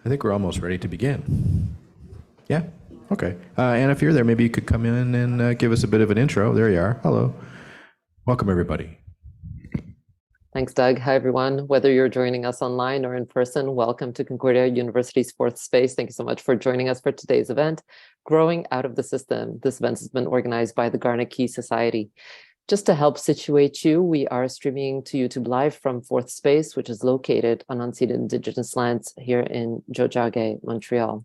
I think we're almost ready to begin. Yeah? Okay. And if you're there, maybe you could come in and give us a bit of an intro. There you are. Hello. Welcome, everybody. Thanks, Doug. Hi, everyone. Whether you're joining us online or in person, welcome to Concordia University's Fourth Space. Thank you so much for joining us for today's event, Growing Out of the System. This event has been organized by the Garnet Key Society. Just to help situate you, we are streaming to YouTube Live from Fourth Space, which is located on unceded Indigenous lands here in Tiohtià:ke, Montreal.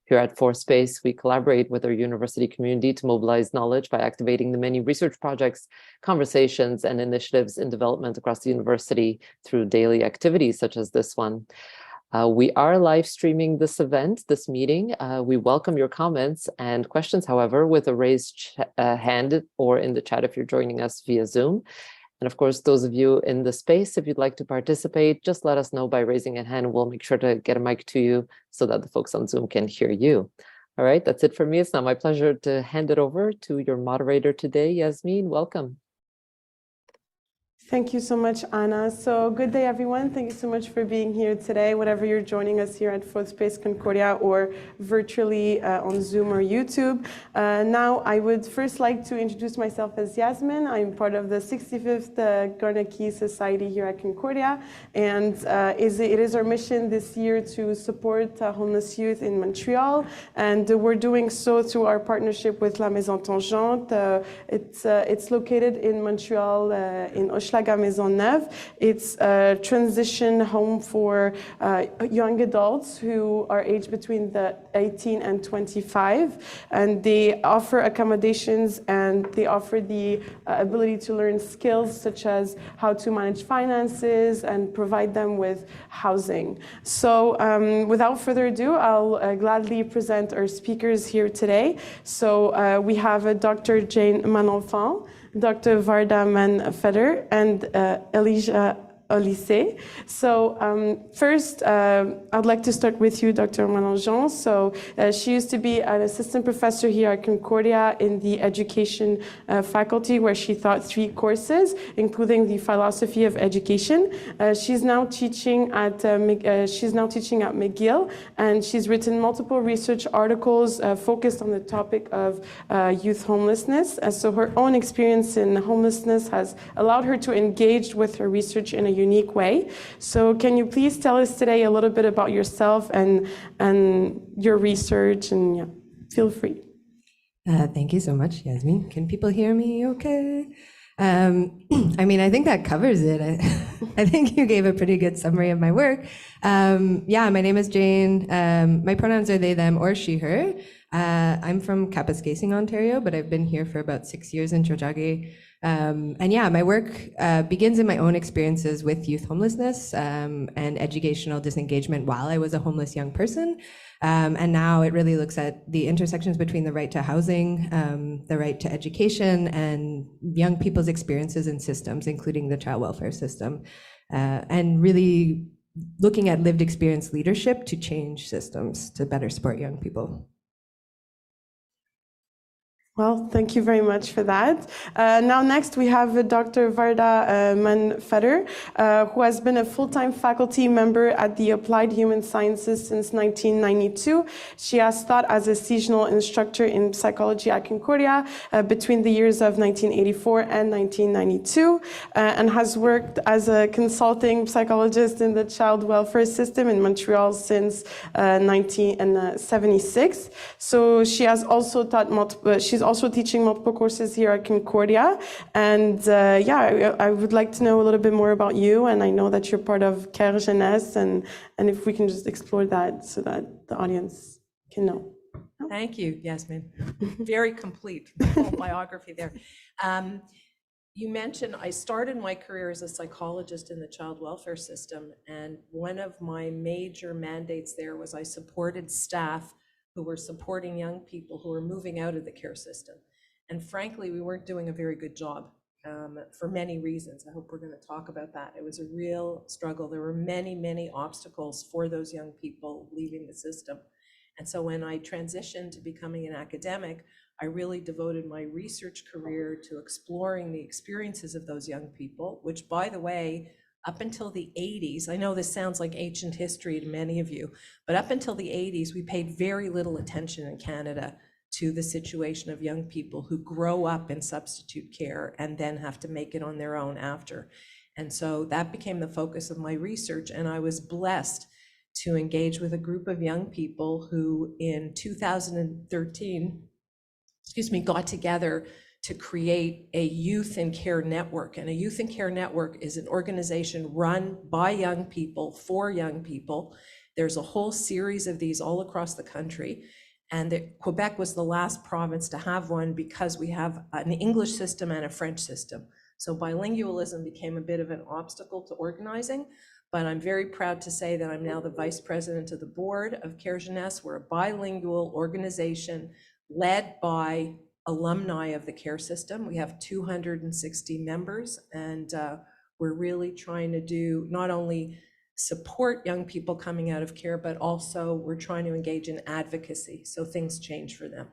Here at Fourth Space, we collaborate with our university community to mobilize knowledge by activating the many research projects, conversations, and initiatives in development across the university through daily activities such as this one. We are live streaming this event, this meeting. We welcome your comments and questions, however, with a raised hand or in the chat if you're joining us via Zoom. And of course, those of you in the space, if you'd like to participate, just let us know by raising a hand. We'll make sure to get a mic to you so that the folks on Zoom can hear you. All right, that's it for me. It's now my pleasure to hand it over to your moderator today, Yasmin. Welcome. Thank you so much, Anna. So good day, everyone. Thank you so much for being here today, whatever you're joining us here at Fourth Space Concordia or virtually on Zoom or YouTube. Now, I would first like to introduce myself as Yasmin. I'm part of the 65th Garnet Key Society here at Concordia. And it is our mission this year to support homeless youth in Montreal. And we're doing so through our partnership with La Maison Tangente. It's located in Montreal, in Maisonneuve. It's a transition home for young adults who are aged between the 18 and 25. And they offer accommodations and they offer the ability to learn skills such as how to manage finances and provide them with housing. So without further ado, I'll gladly present our speakers here today. So we have Dr. Jayne Malenfant, Dr. Varda Mann-Feder, and Olise. So first, I'd like to start with you, Dr. Malenfant. So she used to be an assistant professor here at Concordia in the education faculty, where she taught 3 courses, including the philosophy of education. She's now teaching at McGill, and she's written multiple research articles focused on the topic of youth homelessness. So her own experience in homelessness has allowed her to engage with her research in a unique way. So can you please tell us today a little bit about yourself and your research, and yeah, feel free. Thank you so much, Yasmin. Can people hear me okay? I mean, I think that covers it. I think you gave a pretty good summary of my work. Yeah, my name is Jayne. My pronouns are they, them, or she, her. I'm from Kapuskasing, Ontario, but I've been here for about 6 years in Tiohtià:ke. And yeah, my work begins in my own experiences with youth homelessness and educational disengagement while I was a homeless young person. And now it really looks at the intersections between the right to housing, the right to education, and young people's experiences in systems, including the child welfare system, and really looking at lived experience leadership to change systems to better support young people. Well, thank you very much for that. Now next we have Dr. Varda Mann-Feder, who has been a full-time faculty member at the Applied Human Sciences since 1992. She has taught as a seasonal instructor in psychology at Concordia between the years of 1984 and 1992, and has worked as a consulting psychologist in the child welfare system in Montreal since 1976. So she has also taught she's also teaching multiple courses here at Concordia. And yeah, I would like to know a little bit more about you. And I know that you're part of Care Jeunesse, and if we can just explore that so that the audience can know. Thank you, Yasmin. Very complete whole biography there. You mentioned I started my career as a psychologist in the child welfare system, and one of my major mandates there was I supported staff who were supporting young people who were moving out of the care system. And frankly, we weren't doing a very good job for many reasons. I hope we're going to talk about that. It was a real struggle. There were many, many obstacles for those young people leaving the system. And so when I transitioned to becoming an academic, I really devoted my research career to exploring the experiences of those young people, which, by the way, up until the 80s, I know this sounds like ancient history to many of you, but up until the 80s, we paid very little attention in Canada to the situation of young people who grow up in substitute care and then have to make it on their own after. And so that became the focus of my research, and I was blessed to engage with a group of young people who in 2013, got together to create a youth in care network. And a youth in care network is an organization run by young people for young people. There's a whole series of these all across the country. And Quebec was the last province to have one because we have an English system and a French system. So bilingualism became a bit of an obstacle to organizing, but I'm very proud to say that I'm now the vice president of the board of Care Jeunesse. We're a bilingual organization led by alumni of the care system. We have 260 members, and we're really trying to do not only support young people coming out of care, but also we're trying to engage in advocacy so things change for them.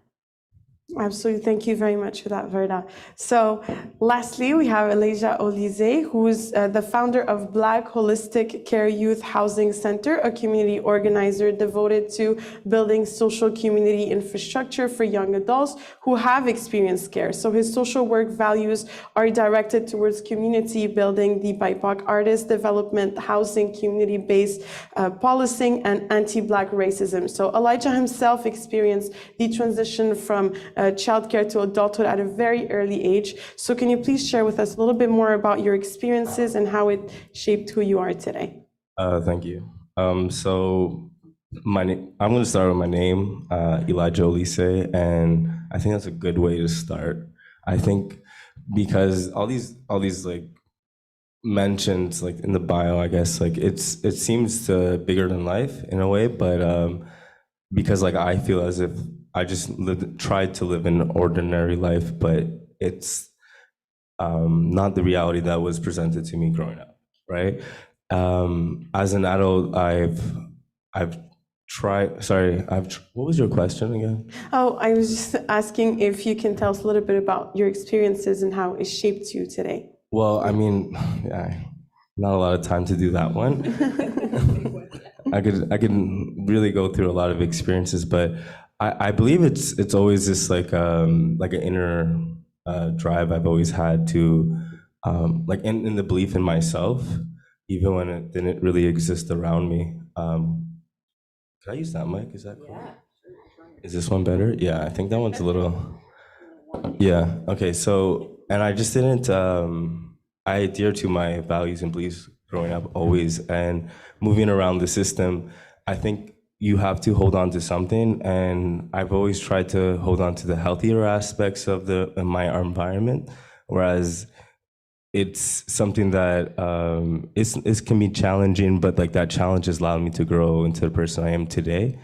Absolutely. Thank you very much for that, Varda. So lastly, we have Olise, who's the founder of Black Holistic Care Youth Housing Center, a community organizer devoted to building social community infrastructure for young adults who have experienced care. So his social work values are directed towards community building, the BIPOC artist development, housing, community-based policing, and anti-Black racism. So Elijah himself experienced the transition from childcare to adulthood at a very early age. So can you please share with us a little bit more about your experiences and how it shaped who you are today? Thank you. So I'm going to start with my name, Elijah Olise, and I think that's a good way to start. I think because all these like mentions like in the bio, I guess like it seems to bigger than life in a way, but because like I feel as if I just tried to live an ordinary life, but it's not the reality that was presented to me growing up, right? As an adult, I've tried. Sorry, what was your question again? Oh, I was just asking if you can tell us a little bit about your experiences and how it shaped you today. Well, I mean, not a lot of time to do that one. I could really go through a lot of experiences, but I believe it's always this like an inner drive I've always had to like in the belief in myself, even when it didn't really exist around me. Can I use that mic? Is that cool? Yeah. Is this one better? Yeah, I think that one's a little. Yeah. Okay. So, and I just didn't. I adhere to my values and beliefs growing up always, and moving around the system. I think you have to hold on to something, and I've always tried to hold on to the healthier aspects of my environment, whereas it's something that it can be challenging, but like that challenge has allowed me to grow into the person I am today.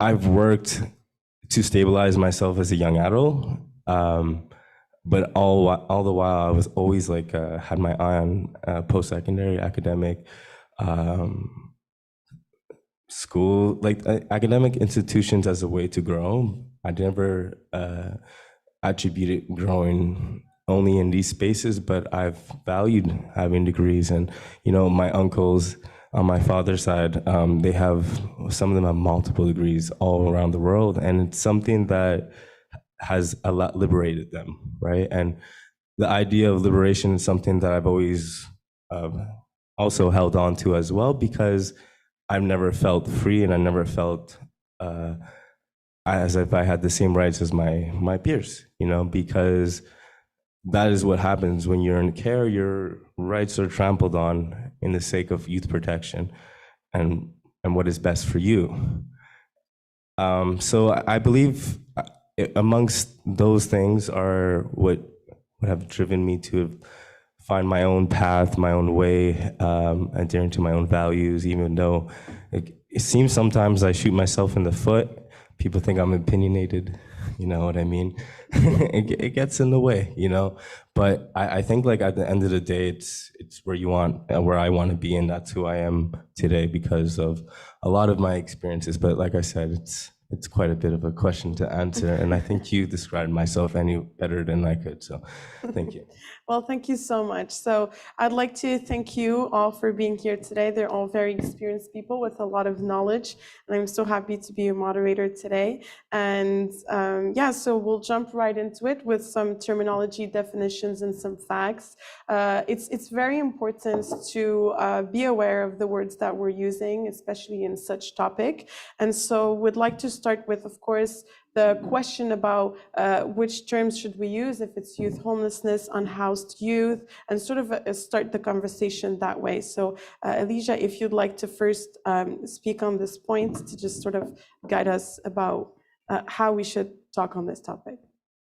I've worked to stabilize myself as a young adult, but all the while I was always like had my eye on post-secondary academic. School, like academic institutions as a way to grow. I never attributed growing only in these spaces, but I've valued having degrees. And, you know, my uncles on my father's side, they have, some of them have multiple degrees all around the world. And it's something that has a lot liberated them, right? And the idea of liberation is something that I've always also held on to as well, because I've never felt free, and I never felt as if I had the same rights as my peers, you know, because that is what happens when you're in care. Your rights are trampled on in the sake of youth protection and what is best for you. So I believe amongst those things are what have driven me to find my own path, my own way, adhering to my own values, even though it seems sometimes I shoot myself in the foot. People think I'm opinionated, you know what I mean? It gets in the way, you know? But I think like at the end of the day, it's where I want to be, and that's who I am today because of a lot of my experiences. But like I said, it's quite a bit of a question to answer, and I think you described myself any better than I could, so thank you. Well, thank you so much. So I'd like to thank you all for being here today. They're all very experienced people with a lot of knowledge, and I'm so happy to be a moderator today. And yeah, so we'll jump right into it with some terminology, definitions, and some facts. It's very important to be aware of the words that we're using, especially in such topic. And so we'd like to start with, of course, the question about which terms should we use, if it's youth homelessness, unhoused youth, and sort of start the conversation that way. So Olise, if you'd like to first speak on this point to just sort of guide us about how we should talk on this topic.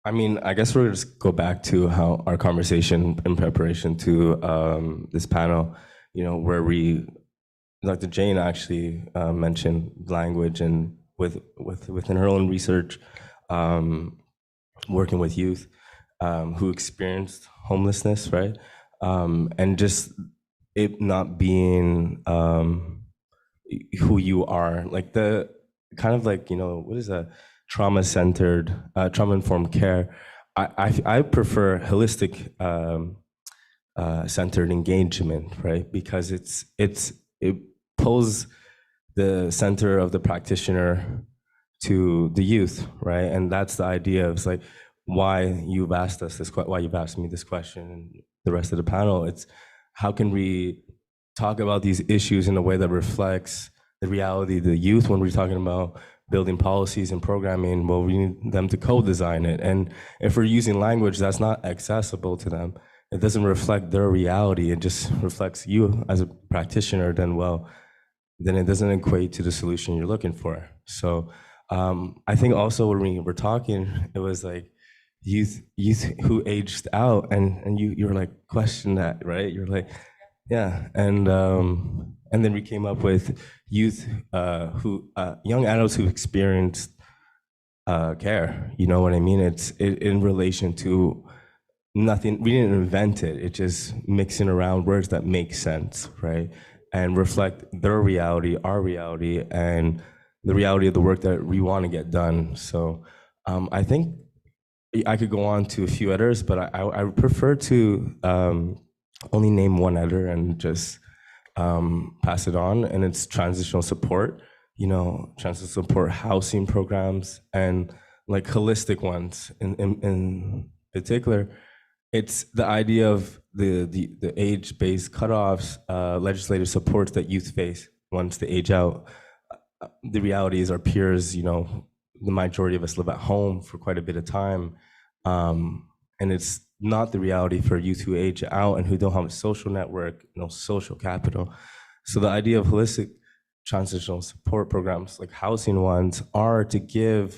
I mean, I guess we'll just go back to how our conversation in preparation to this panel, you know, where Dr. Jayne actually mentioned language, and within her own research, working with youth who experienced homelessness, right? And just it not being who you are, like the kind of like, you know, what is a trauma-centered, trauma-informed care. I prefer holistic centered engagement, right? Because it pulls the center of the practitioner to the youth, right? And that's the idea of, like, why you've asked me this question, and the rest of the panel. It's how can we talk about these issues in a way that reflects the reality of the youth when we're talking about building policies and programming. Well, we need them to co-design it. And if we're using language that's not accessible to them, it doesn't reflect their reality, it just reflects you as a practitioner, then it doesn't equate to the solution you're looking for. So I think also when we were talking, it was like youth who aged out, and you're like, question that, right? You're like, yeah. And then we came up with youth young adults who experienced care. You know what I mean? It's in relation to nothing. We didn't invent it. It's just mixing around words that make sense, right? And reflect their reality, our reality, and the reality of the work that we want to get done. So I think I could go on to a few others, but I would prefer to only name one other and just pass it on. And it's transitional support, you know, transitional support housing programs, and like holistic ones in particular. It's the idea of the age-based cutoffs, legislative supports that youth face once they age out. The reality is our peers, you know, the majority of us live at home for quite a bit of time. And it's not the reality for youth who age out and who don't have a social network, no social capital. So the idea of holistic transitional support programs, like housing ones, are to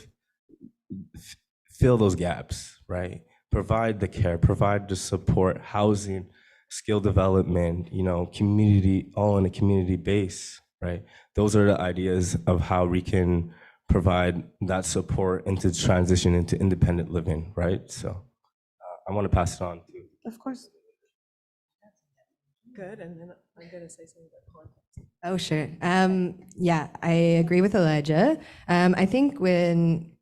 fill those gaps, right? Provide the care, provide the support, housing, skill development, you know, community, all in a community base, right? Those are the ideas of how we can provide that support into transition into independent living, right? So I want to pass it on to. Of course. Good, and then I'm going to say something about context. Oh, sure. Yeah, I agree with Elijah. I think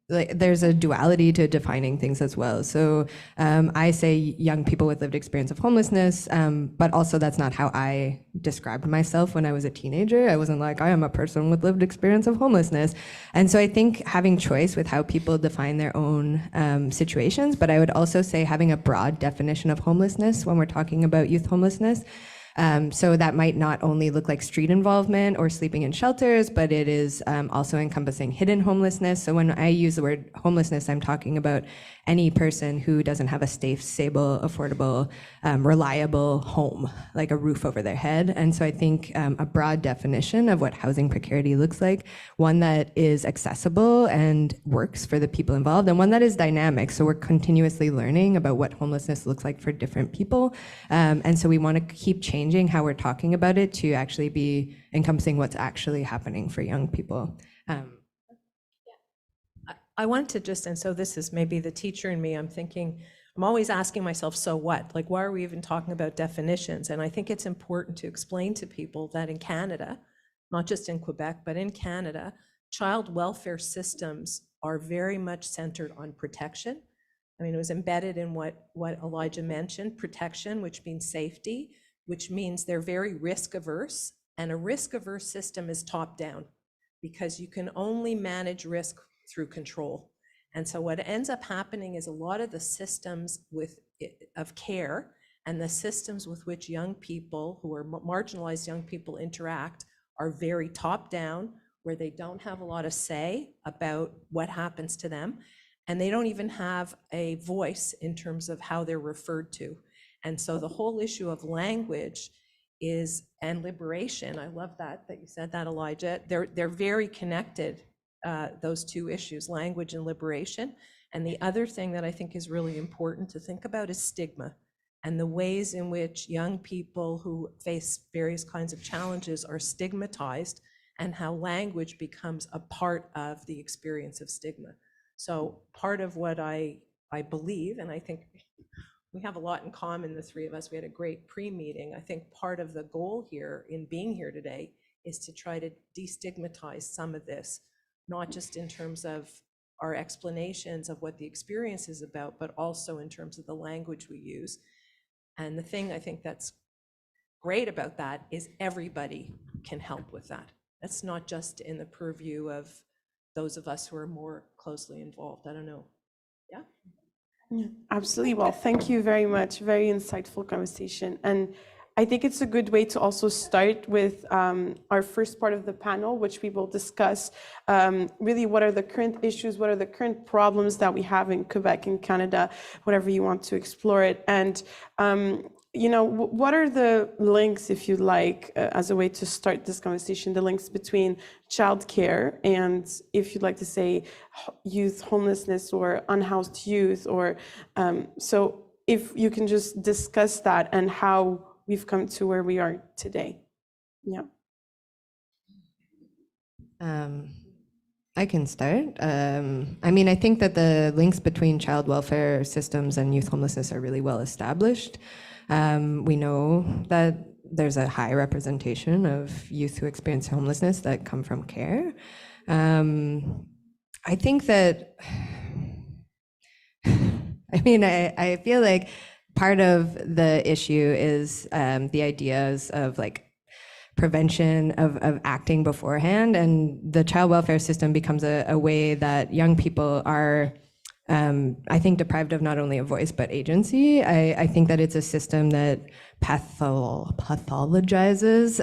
there's a duality to defining things as well. So I say young people with lived experience of homelessness, but also that's not how I described myself when I was a teenager. I wasn't like, I am a person with lived experience of homelessness. And so I think having choice with how people define their own situations, but I would also say having a broad definition of homelessness when we're talking about youth homelessness. So that might not only look like street involvement or sleeping in shelters, but it is also encompassing hidden homelessness. So when I use the word homelessness, I'm talking about any person who doesn't have a safe, stable, affordable, reliable home, like a roof over their head. And so I think a broad definition of what housing precarity looks like, one that is accessible and works for the people involved, and one that is dynamic. So we're continuously learning about what homelessness looks like for different people. And so we want to keep changing how we're talking about it to actually be encompassing what's actually happening for young people. I want to just, and so this is maybe the teacher in me, I'm always asking myself, so what? Like, why are we even talking about definitions? And I think it's important to explain to people that in Canada, not just in Quebec, but in Canada, child welfare systems are very much centered on protection. I mean, it was embedded in what Olise mentioned, protection, which means safety, which means they're very risk averse. And a risk averse system is top down because you can only manage risk through control. And so what ends up happening is a lot of the systems of care and the systems with which young people who are marginalized young people interact are very top down, where they don't have a lot of say about what happens to them. And they don't even have a voice in terms of how they're referred to. And so the whole issue of language and liberation, I love that you said that, Olise, they're very connected, those two issues, language and liberation. And the other thing that I think is really important to think about is stigma and the ways in which young people who face various kinds of challenges are stigmatized and how language becomes a part of the experience of stigma. So part of what I believe, and I think we have a lot in common, the three of us, we had a great pre-meeting. I think part of the goal here in being here today is to try to destigmatize some of this, not just in terms of our explanations of what the experience is about, but also in terms of the language we use. And the thing I think that's great about that is everybody can help with that. That's not just in the purview of those of us who are more closely involved. I don't know. Yeah? Yeah, absolutely. Well, thank you very much. Very insightful conversation. And I think it's a good way to also start with our first part of the panel, which we will discuss really what are the current issues, what are the current problems that we have in Quebec and Canada, whatever you want to explore it. And what are the links, if you like, as a way to start this conversation, the links between childcare and, if you'd like to say, youth homelessness or unhoused youth, or so if you can just discuss that and how we've come to where we are today. Yeah. I can start. I mean, I think that the links between child welfare systems and youth homelessness are really well established. We know that there's a high representation of youth who experience homelessness that come from care. I think that, I feel like part of the issue is the ideas of like prevention of acting beforehand, and the child welfare system becomes a way that young people are, I think, deprived of not only a voice but agency. I think that it's a system that pathologizes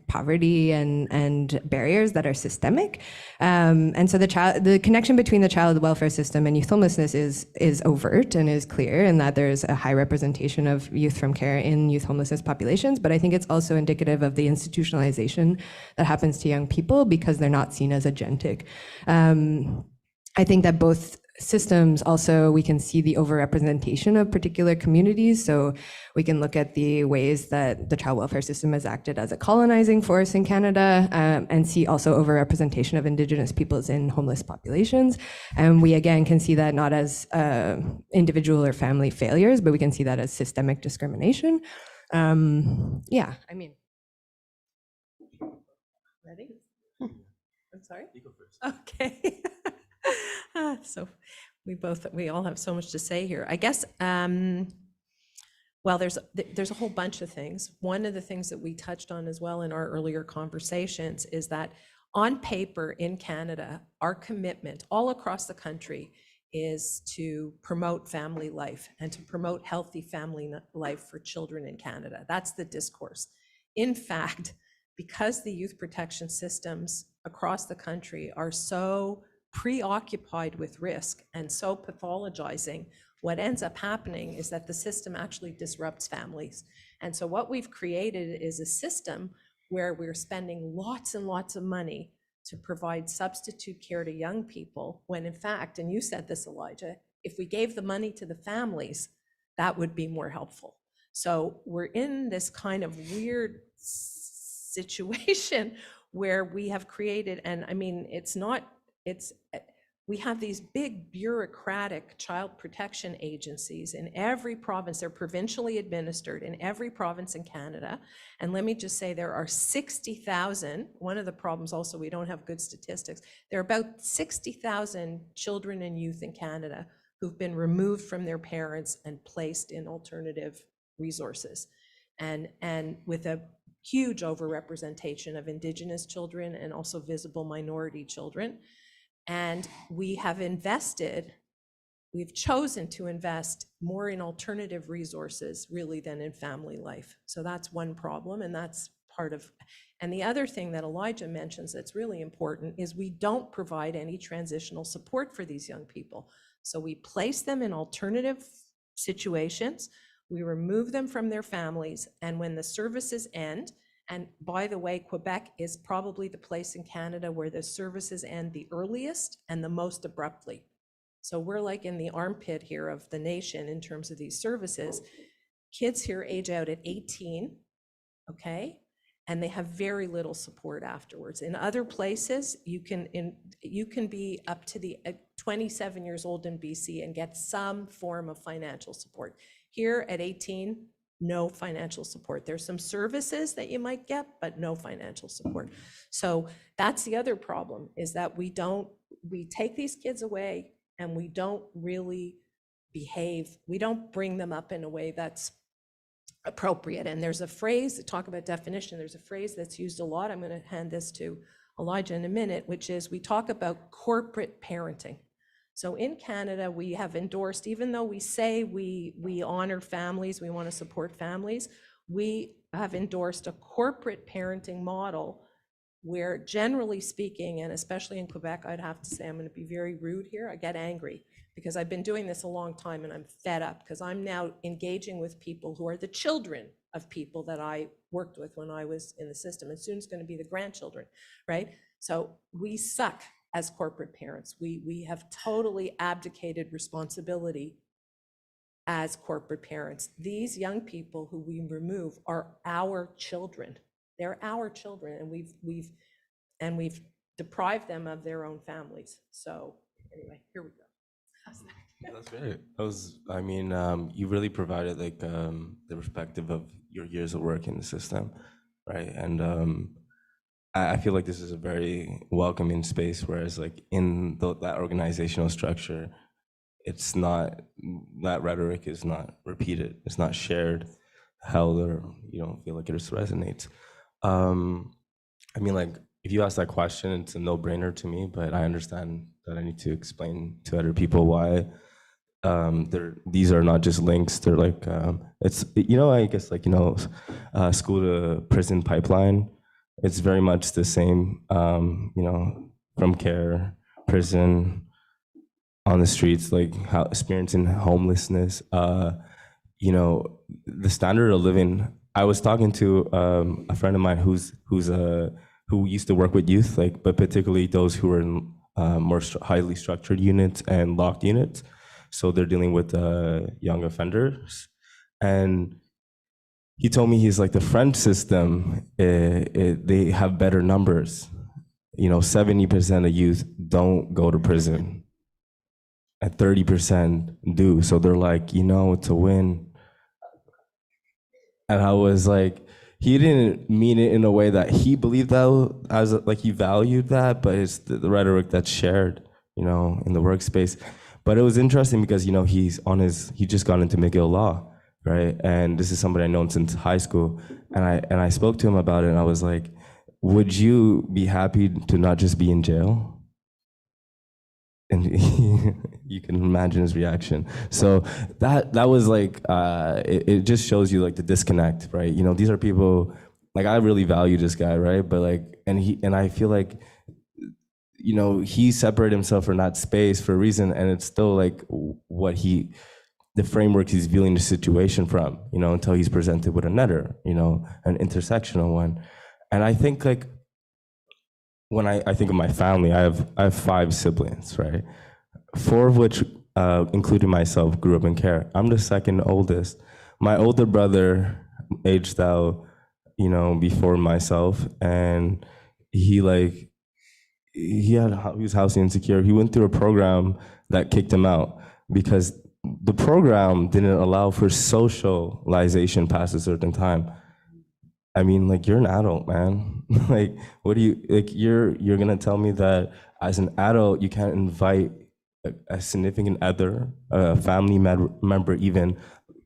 poverty and barriers that are systemic, and so the connection between the child welfare system and youth homelessness is overt and is clear, in that there's a high representation of youth from care in youth homelessness populations. But I think it's also indicative of the institutionalization that happens to young people because they're not seen as agentic. I think that both systems also, we can see the overrepresentation of particular communities. So we can look at the ways that the child welfare system has acted as a colonizing force in Canada, and see also overrepresentation of Indigenous peoples in homeless populations. And we again can see that not as individual or family failures, but we can see that as systemic discrimination. Yeah, I mean. Ready? I'm sorry? You go first. Okay. So we all have so much to say here. I guess, well, there's a whole bunch of things. One of the things that we touched on as well in our earlier conversations is that on paper in Canada, our commitment all across the country is to promote family life and to promote healthy family life for children in Canada. That's the discourse. In fact, because the youth protection systems across the country are so preoccupied with risk and so pathologizing, what ends up happening is that the system actually disrupts families. And so what we've created is a system where we're spending lots and lots of money to provide substitute care to young people, when in fact, and you said this, Olise, if we gave the money to the families, that would be more helpful. So we're in this kind of weird situation where we have created, and I mean, we have these big bureaucratic child protection agencies in every province. They're provincially administered in every province in Canada. And let me just say, there are 60,000. One of the problems also, we don't have good statistics. There are about 60,000 children and youth in Canada who've been removed from their parents and placed in alternative resources. And with a huge overrepresentation of Indigenous children and also visible minority children. And we have we've chosen to invest more in alternative resources really than in family life. So that's one problem, and that's part of, and the other thing that Elijah mentions that's really important is we don't provide any transitional support for these young people. So we place them in alternative situations, we remove them from their families, and when the services end, and by the way, Quebec is probably the place in Canada where the services end the earliest and the most abruptly. So we're like in the armpit here of the nation in terms of these services. Kids here age out at 18, okay? And they have very little support afterwards. In other places, you can be up to the 27 years old in BC and get some form of financial support. Here at 18, no financial support. There's some services that you might get, but no financial support. So that's the other problem, is that we take these kids away and we don't really behave. We don't bring them up in a way that's appropriate. And there's a phrase, to talk about definition, there's a phrase that's used a lot. I'm going to hand this to Elijah in a minute, which is we talk about corporate parenting. So in Canada, we have endorsed, even though we say we honor families, we want to support families, we have endorsed a corporate parenting model where, generally speaking, and especially in Quebec, I'd have to say, I'm going to be very rude here, I get angry because I've been doing this a long time and I'm fed up because I'm now engaging with people who are the children of people that I worked with when I was in the system, and soon it's going to be the grandchildren, right? So we suck as corporate parents. We have totally abdicated responsibility as corporate parents. These young people who we remove are our children. They're our children, and we've deprived them of their own families. So anyway, here we go. That's great. I mean, you really provided like the perspective of your years of work in the system, right? And I feel like this is a very welcoming space, whereas like in that organizational structure, it's not, that rhetoric is not repeated, it's not shared, held, or you don't feel like it just resonates. I mean, like, if you ask that question, it's a no-brainer to me, but I understand that I need to explain to other people why these are not just links. They're like, it's, I guess like, school to prison pipeline. It's very much the same, from care, prison, on the streets, like how experiencing homelessness, the standard of living. I was talking to a friend of mine who used to work with youth, like, but particularly those who are in more highly structured units and locked units. So they're dealing with young offenders. And he told me, he's like, the French system, they have better numbers. 70% of youth don't go to prison, and 30% do. So they're like, it's a win. And I was like, he didn't mean it in a way that he believed that, as like he valued that, but it's the rhetoric that's shared, in the workspace. But it was interesting because, he just got into McGill Law, right? And this is somebody I've known since high school. And I spoke to him about it, and I was like, would you be happy to not just be in jail? And you can imagine his reaction. So that was like, it just shows you like the disconnect, right? These are people, like, I really value this guy, right? But like, and I feel like, he separated himself from that space for a reason, and it's still like the framework he's viewing the situation from, until he's presented with another, an intersectional one. And I think like, when I think of my family, I have 5 siblings, right? 4 of which, including myself, grew up in care. I'm the second oldest. My older brother aged out, before myself, and he he was housing insecure. He went through a program that kicked him out because the program didn't allow for socialization past a certain time. I mean, like, you're an adult, man. Like, what do you, like, you're gonna tell me that as an adult, you can't invite a significant other, a family member even,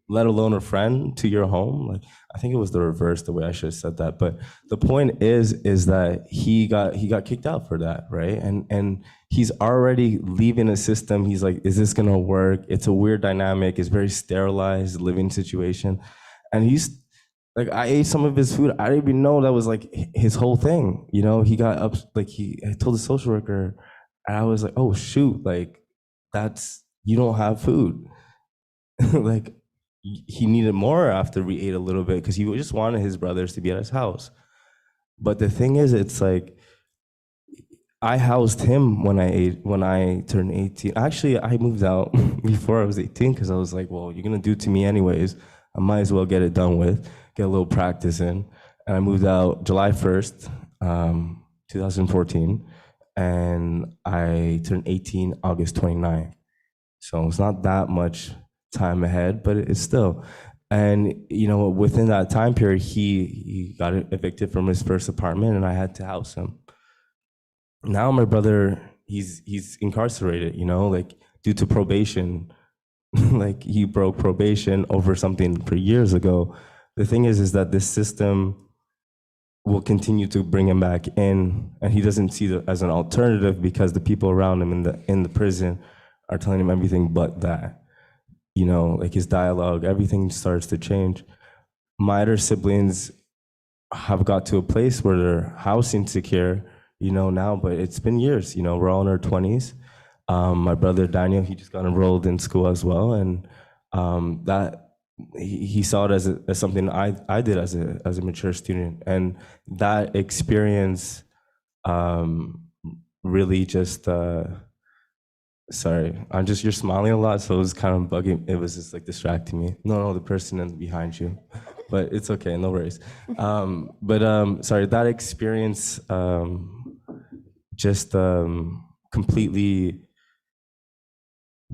let alone a friend to your home? Like, I think it was the reverse, the way I should have said that. But the point is that he got kicked out for that, right? And he's already leaving a system. He's like, is this gonna work? It's a weird dynamic. It's very sterilized living situation. And he's like, I ate some of his food. I didn't even know that was like his whole thing. You know, he got up, like, I told the social worker, and I was like, oh shoot, like, you don't have food. Like, he needed more after we ate a little bit because he just wanted his brothers to be at his house. But the thing is, it's like, I housed him when I turned 18. Actually, I moved out before I was 18 because I was like, well, you're gonna do it to me anyways. I might as well get it done with, get a little practice in. And I moved out July 1st, 2014, and I turned 18 August 29th. So it's not that much time ahead, but it's still. And, you know, within that time period, he got evicted from his first apartment, and I had to house him. Now my brother, he's incarcerated, you know, like, due to probation. Like, he broke probation over something for years ago. The thing is that this system will continue to bring him back in, and he doesn't see it as an alternative because the people around him in the prison are telling him everything but that. You know, like, his dialogue, everything starts to change. My other siblings have got to a place where they're housing secure, you know, now, but it's been years. You know, we're all in our 20s. My brother Daniel, he just got enrolled in school as well, and that he saw it as something I did as a mature student, and that experience really just sorry, you're smiling a lot, so it was kind of bugging. It was just like distracting me. No, the person behind you, but it's okay, no worries. Sorry, that experience just completely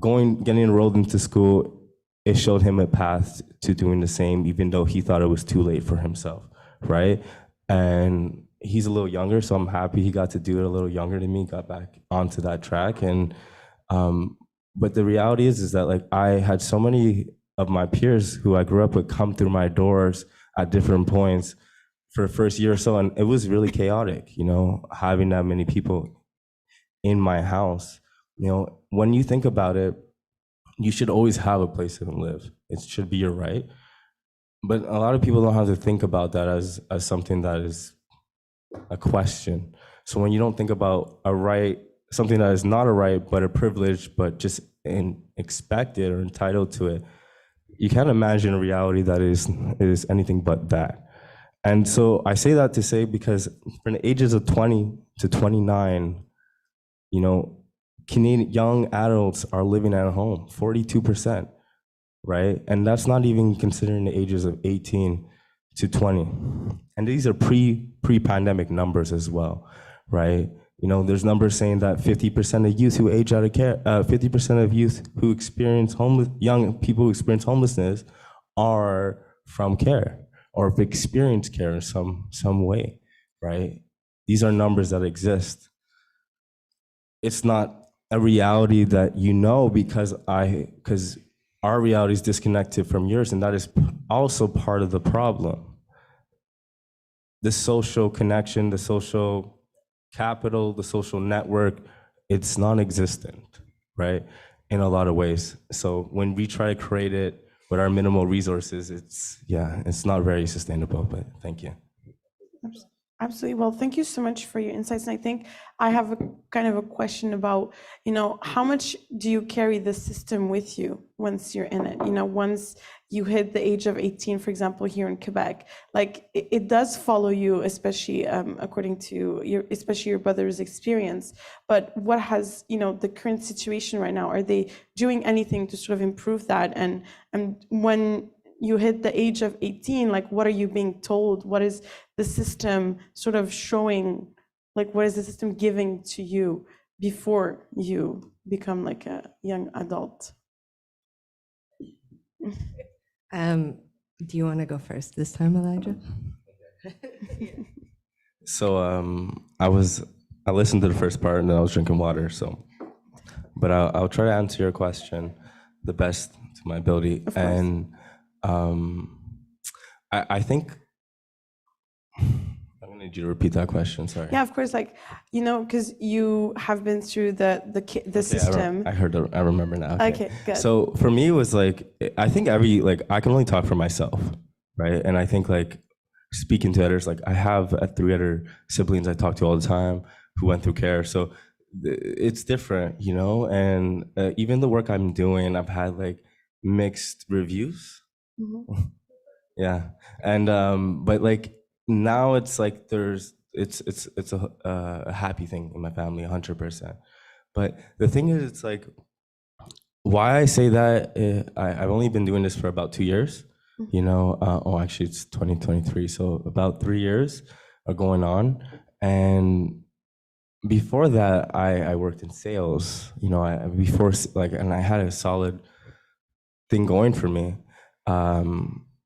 getting enrolled into school, it showed him a path to doing the same, even though he thought it was too late for himself, right? And he's a little younger, so I'm happy he got to do it a little younger than me, got back onto that track. And but the reality is that, like, I had so many of my peers who I grew up with come through my doors at different points for the first year or so, and it was really chaotic, you know, having that many people in my house. You know, when you think about it, you should always have a place to live. It should be your right. But a lot of people don't have to think about that as something that is a question. So when you don't think about a right, something that is not a right, but a privilege, but just expected or entitled to it, you can't imagine a reality that is anything but that. And so I say that to say, because from the ages of 20 to 29, you know, Canadian young adults are living at home, 42%, right? And that's not even considering the ages of 18 to 20. And these are pre-pandemic numbers as well, right? You know, there's numbers saying that 50% of youth who age out of care, 50% of youth who experience young people who experience homelessness are from care or have experienced care in some way, right? These are numbers that exist. It's not a reality that you know, because our reality is disconnected from yours, and that is also part of the problem. The social connection, the social capital, the social network, it's non-existent, right? In a lot of ways. So when we try to create it with our minimal resources, it's not very sustainable, but thank you. Absolutely. Well, thank you so much for your insights. And I think I have a kind of a question about, you know, how much do you carry the system with you once you're in it? You know, once you hit the age of 18, for example, here in Quebec, like it does follow you, especially according to your brother's experience. But what has, you know, the current situation right now? Are they doing anything to sort of improve that? And when you hit the age of 18, like, what are you being told? What is the system sort of showing Like, what is the system giving to you before you become like a young adult? Do you want to go first this time, Elijah? So I listened to the first part and then I was drinking water. So, but I'll try to answer your question the best to my ability. And I think I'm gonna need you to repeat that question. Sorry. Yeah, of course. Like, you know, because you have been through the system. I remember now. Okay, good. So for me, it was like, I think I can only talk for myself, right? And I think like speaking to others, like I have 3 other siblings I talk to all the time who went through care. So it's different, you know? And even the work I'm doing, I've had like mixed reviews. Mm-hmm. Yeah. And, but like now it's like it's a happy thing in my family, 100%. But the thing is, it's like, why I say that, I've only been doing this for about 2 years, you know, actually it's 2023. So about 3 years are going on. And before that, I worked in sales, you know, and I had a solid thing going for me.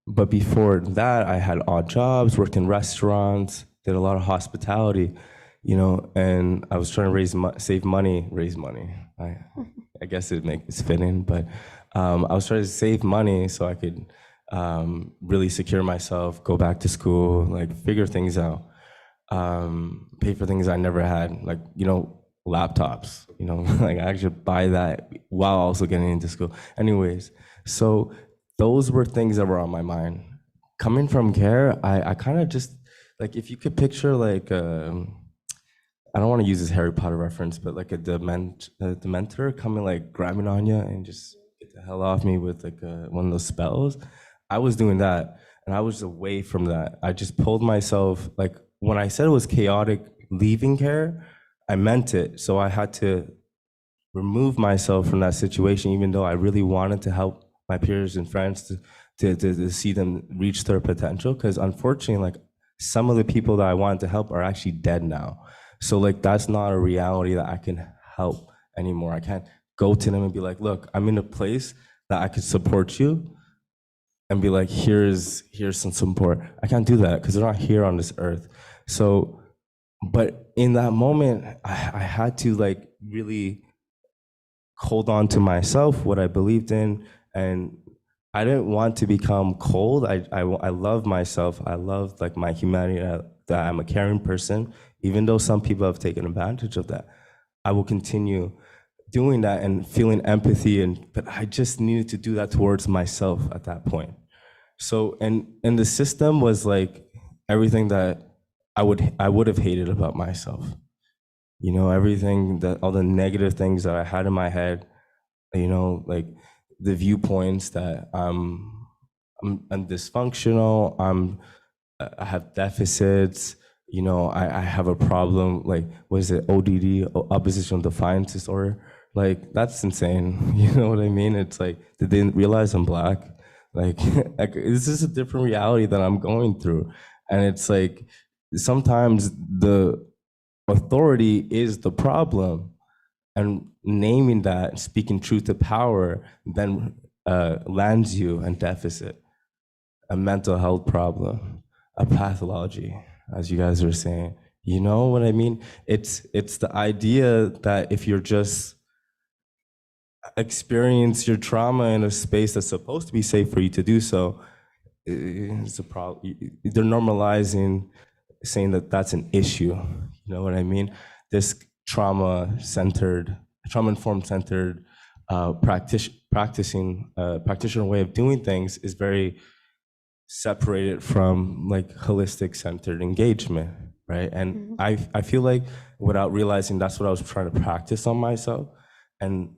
But before that, I had odd jobs, worked in restaurants, did a lot of hospitality, you know, and I was trying to raise money. I guess it's fitting, but I was trying to save money so I could really secure myself, go back to school, like figure things out, pay for things I never had, like, you know, laptops, you know, like I actually buy that while also getting into school. Anyways, so those were things that were on my mind. Coming from care, I kind of just, like, if you could picture like, I don't want to use this Harry Potter reference, but like a dementor coming, like grabbing on you and just get the hell off me with like one of those spells. I was doing that, and I was away from that. I just pulled myself, like when I said it was chaotic leaving care, I meant it. So I had to remove myself from that situation, even though I really wanted to help my peers and friends to see them reach their potential. Because unfortunately, like some of the people that I wanted to help are actually dead now. So like that's not a reality that I can help anymore. I can't go to them and be like, look, I'm in a place that I could support you, and be like, here's some support. I can't do that because they're not here on this earth. So, but in that moment, I had to like really hold on to myself, what I believed in, and I didn't want to become cold. I love myself. I love like my humanity, that I'm a caring person, even though some people have taken advantage of that. I will continue doing that and feeling empathy, but I just needed to do that towards myself at that point. So, and the system was like everything that I would have hated about myself. You know, everything that, all the negative things that I had in my head, you know, like the viewpoints that I'm dysfunctional, I have deficits, you know, I have a problem, like, what is it, ODD, oppositional defiance disorder? Like, that's insane, you know what I mean? It's like, did they realize I'm Black? Like, this is a different reality that I'm going through. And it's like, sometimes the authority is the problem, and naming that, speaking truth to power, then lands you in deficit, a mental health problem, a pathology, as you guys are saying. You know what I mean? It's the idea that if you're just experience your trauma in a space that's supposed to be safe for you to do so, it's a problem. They're normalizing, saying that that's an issue. You know what I mean? This trauma-informed centered practitioner way of doing things is very separated from like holistic centered engagement, right? And I feel like without realizing that's what I was trying to practice on myself, and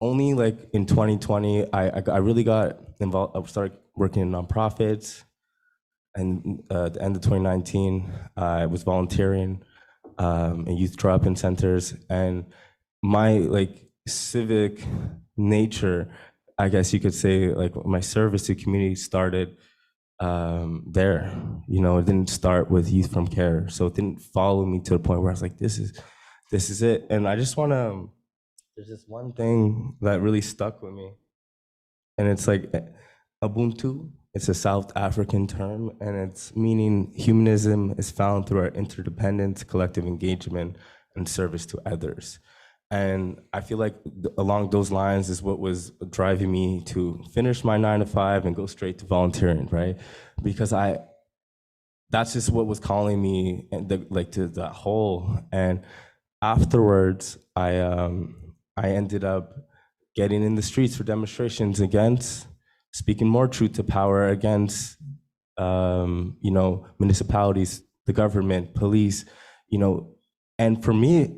only like in 2020 I really got involved. I started working in nonprofits, and at the end of 2019 I was volunteering in youth drop-in centers, and my like civic nature, I guess you could say, like my service to community started there. It didn't start with Youth from Care, so it didn't follow me to the point where I was like, this is it. And I just want to. There's this one thing that really stuck with me, and it's like Ubuntu. It's a South African term, and it's meaning humanism is found through our interdependence, collective engagement, and service to others. And I feel like along those lines is what was driving me to finish my 9 to 5 and go straight to volunteering, right? Because that's just what was calling me to that whole. And afterwards, I ended up getting in the streets for demonstrations against, speaking more truth to power against, municipalities, the government, police, and for me,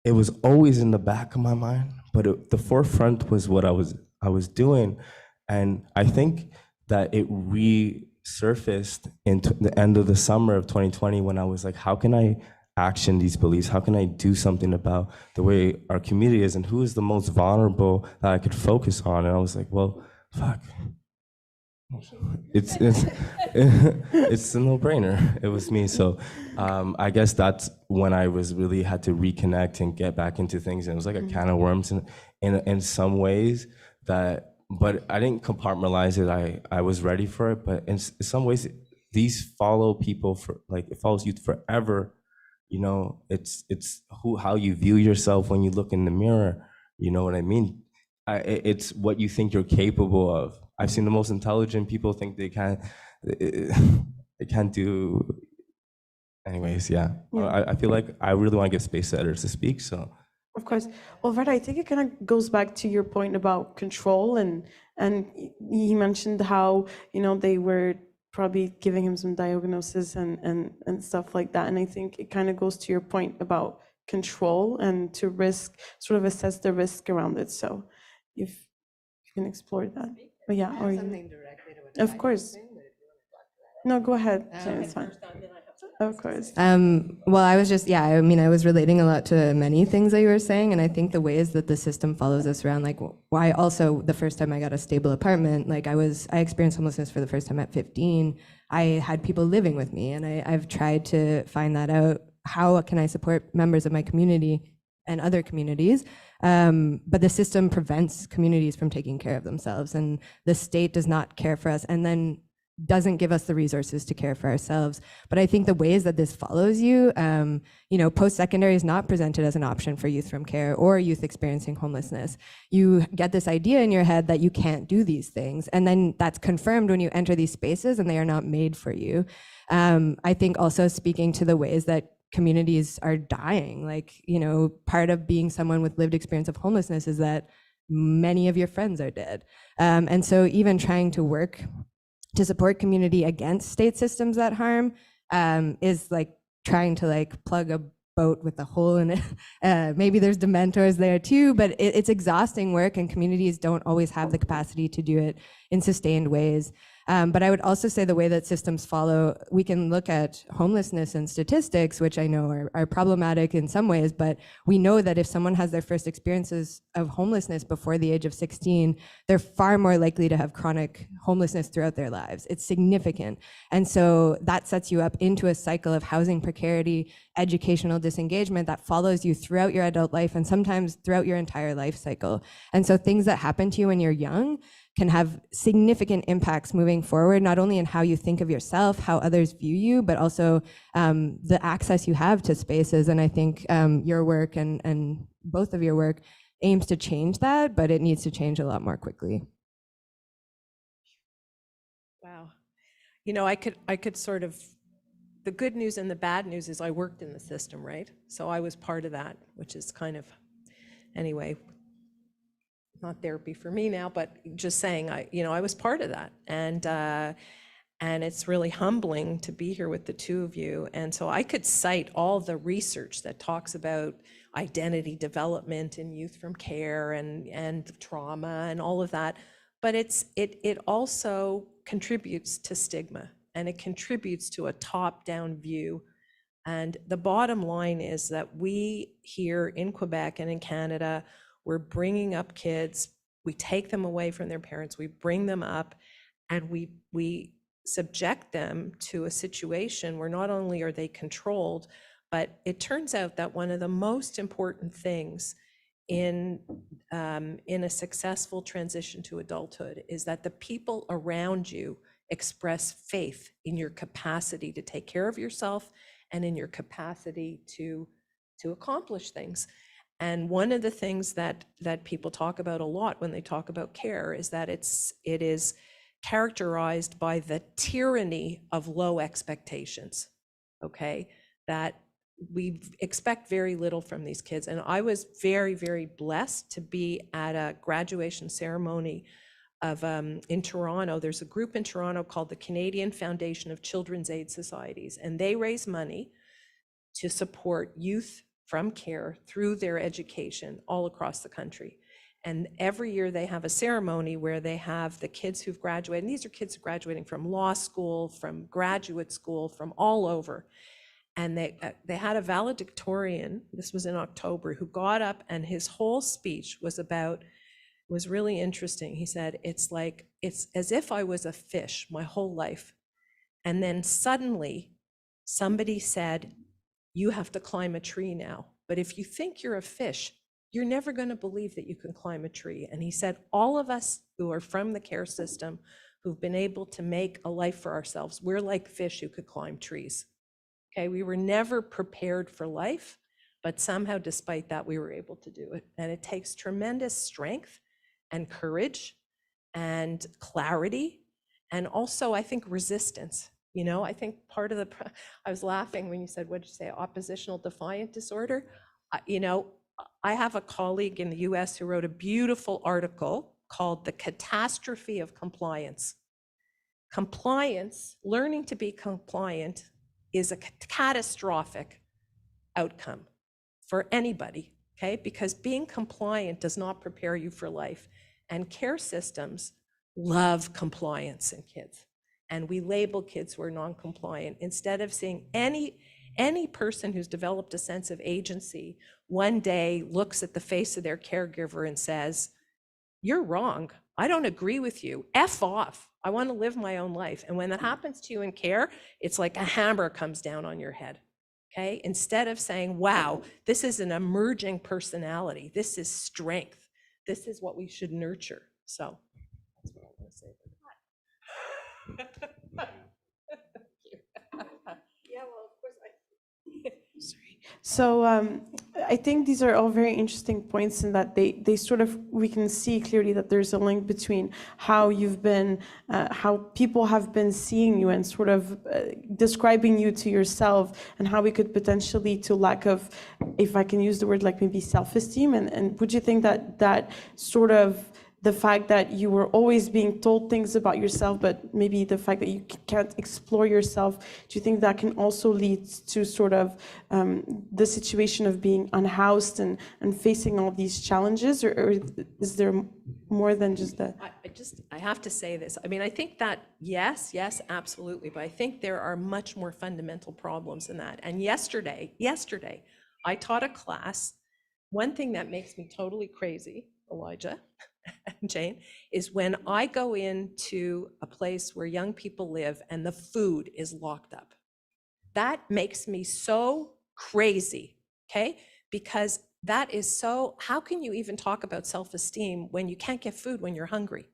it was always in the back of my mind, but the forefront was what I was doing. And I think that it resurfaced into the end of the summer of 2020 when I was like, how can I action these beliefs? How can I do something about the way our community is and who is the most vulnerable that I could focus on? And I was like, well, fuck. It's a no-brainer. It was me. So I guess that's when I was really had to reconnect and get back into things. And it was like a can of worms in some ways but I didn't compartmentalize it. I was ready for it. But in some ways, these follow people it follows you forever. It's how you view yourself when you look in the mirror. You know what I mean? It's what you think you're capable of. I've seen the most intelligent people think they can't do. Anyways, yeah. I feel like I really want to give space to others to speak. So. Of course. Well, Varda, I think it kind of goes back to your point about control, and he mentioned how they were probably giving him some diagnosis and stuff like that. And I think it kind of goes to your point about control and to sort of assess the risk around it. So if you can explore that. But yeah, or Something directly to what of I course. was saying, but if you want to talk to that. No, go ahead. Jayne, it's fine. Of course. Well, I was just, I was relating a lot to many things that you were saying, and I think the ways that the system follows us around, like why also the first time I got a stable apartment, like I experienced homelessness for the first time at 15. I had people living with me, and I've tried to find that out. How can I support members of my community and other communities? But the system prevents communities from taking care of themselves, and the state does not care for us, and then doesn't give us the resources to care for ourselves. But I think the ways that this follows you, post-secondary is not presented as an option for youth from care or youth experiencing homelessness. You get this idea in your head that you can't do these things, and then that's confirmed when you enter these spaces and they are not made for you. I think also speaking to the ways that communities are dying, part of being someone with lived experience of homelessness is that many of your friends are dead. And so even trying to work to support community against state systems that harm is like trying to plug a boat with a hole in it. Maybe there's dementors there too, but it's exhausting work, and communities don't always have the capacity to do it in sustained ways. But I would also say the way that systems follow, we can look at homelessness and statistics, which I know are problematic in some ways, but we know that if someone has their first experiences of homelessness before the age of 16, they're far more likely to have chronic homelessness throughout their lives. It's significant. And so that sets you up into a cycle of housing precarity, educational disengagement that follows you throughout your adult life and sometimes throughout your entire life cycle. And so things that happen to you when you're young can have significant impacts moving forward, not only in how you think of yourself, how others view you, but also the access you have to spaces. And I think your work and both of your work aims to change that, but it needs to change a lot more quickly. Wow. I could sort of, the good news and the bad news is I worked in the system, right? So I was part of that, which is kind of, anyway, not therapy for me now, but just saying, I was part of that. And it's really humbling to be here with the two of you. And so I could cite all the research that talks about identity development in youth from care and trauma and all of that. But it also contributes to stigma, and it contributes to a top-down view. And the bottom line is that we here in Quebec and in Canada, we're bringing up kids, we take them away from their parents, we bring them up, and we subject them to a situation where not only are they controlled, but it turns out that one of the most important things in a successful transition to adulthood is that the people around you express faith in your capacity to take care of yourself and in your capacity to accomplish things. And one of the things that people talk about a lot when they talk about care is that it is characterized by the tyranny of low expectations, okay? That we expect very little from these kids. And I was very, very blessed to be at a graduation ceremony of in Toronto. There's a group in Toronto called the Canadian Foundation of Children's Aid Societies, and they raise money to support youth from care through their education all across the country. And every year they have a ceremony where they have the kids who've graduated, and these are kids graduating from law school, from graduate school, from all over. And they had a valedictorian, this was in October, who got up and his whole speech was really interesting. He said, it's as if I was a fish my whole life. And then suddenly somebody said, you have to climb a tree now. But if you think you're a fish, you're never going to believe that you can climb a tree. And he said, all of us who are from the care system, who've been able to make a life for ourselves, we're like fish who could climb trees. Okay, we were never prepared for life, but somehow despite that, we were able to do it. And it takes tremendous strength and courage and clarity, and also I think resistance. You know, I think part of I was laughing when you said, what did you say, oppositional defiant disorder? You know, I have a colleague in the US who wrote a beautiful article called The Catastrophe of Compliance. Compliance, learning to be compliant, is a catastrophic outcome for anybody, okay? Because being compliant does not prepare you for life. And care systems love compliance in kids. And we label kids who are non-compliant instead of seeing any person who's developed a sense of agency one day looks at the face of their caregiver and says, you're wrong. I don't agree with you. F off. I want to live my own life. And when that happens to you in care, it's like a hammer comes down on your head. Okay? Instead of saying, wow, this is an emerging personality. This is strength. This is what we should nurture. So that's what I want to say about that. Yeah, well, of course Sorry. So I think these are all very interesting points in that they sort of, we can see clearly that there's a link between how you've been, how people have been seeing you and sort of describing you to yourself, and how we could potentially to lack of, if I can use the word, like maybe self-esteem. And would you think that that sort of, the fact that you were always being told things about yourself, but maybe the fact that you can't explore yourself, do you think that can also lead to sort of the situation of being unhoused and facing all these challenges, or is there more than just that? I have to say this. I mean, I think that yes, absolutely. But I think there are much more fundamental problems than that. And yesterday, I taught a class. One thing that makes me totally crazy, Elijah and Jane, is when I go into a place where young people live and the food is locked up. That makes me so crazy, okay? Because that is so, how can you even talk about self-esteem when you can't get food when you're hungry?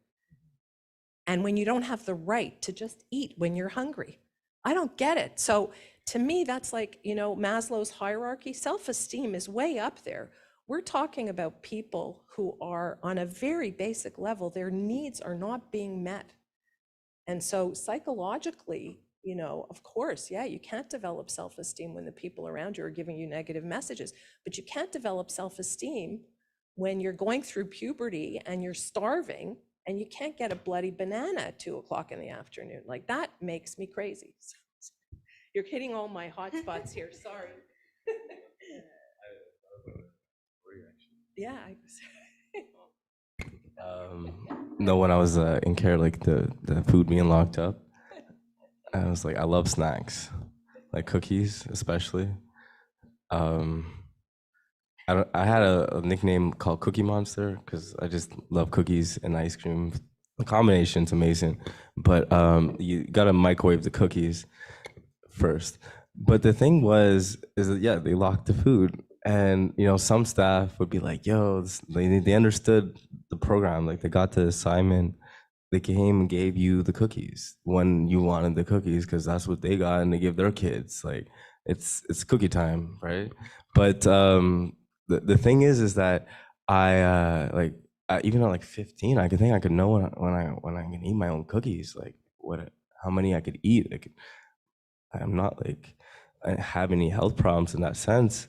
And when you don't have the right to just eat when you're hungry? I don't get it. So to me, that's like, you know, Maslow's hierarchy. Self-esteem is way up there. We're talking about people who are on a very basic level, their needs are not being met. And so psychologically, you know, of course, yeah, you can't develop self-esteem when the people around you are giving you negative messages, but you can't develop self-esteem when you're going through puberty and you're starving and you can't get a bloody banana at 2 o'clock in the afternoon. Like, that makes me crazy. You're hitting all my hot spots here, sorry. Yeah. No, when I was in care, like the food being locked up, I was like, I love snacks, like cookies especially. I had a nickname called Cookie Monster because I just love cookies and ice cream The combination's amazing, but you gotta microwave the cookies first. But the thing is that yeah, they locked the food, and some staff would be like, "Yo, they understood the program, like they got the assignment. They came and gave you the cookies when you wanted the cookies because that's what they got, and they give their kids. Like it's cookie time, right?" But the thing is that even at like 15, I could think I could know when I can eat my own cookies, like how many I could eat. I'm not like I have any health problems in that sense,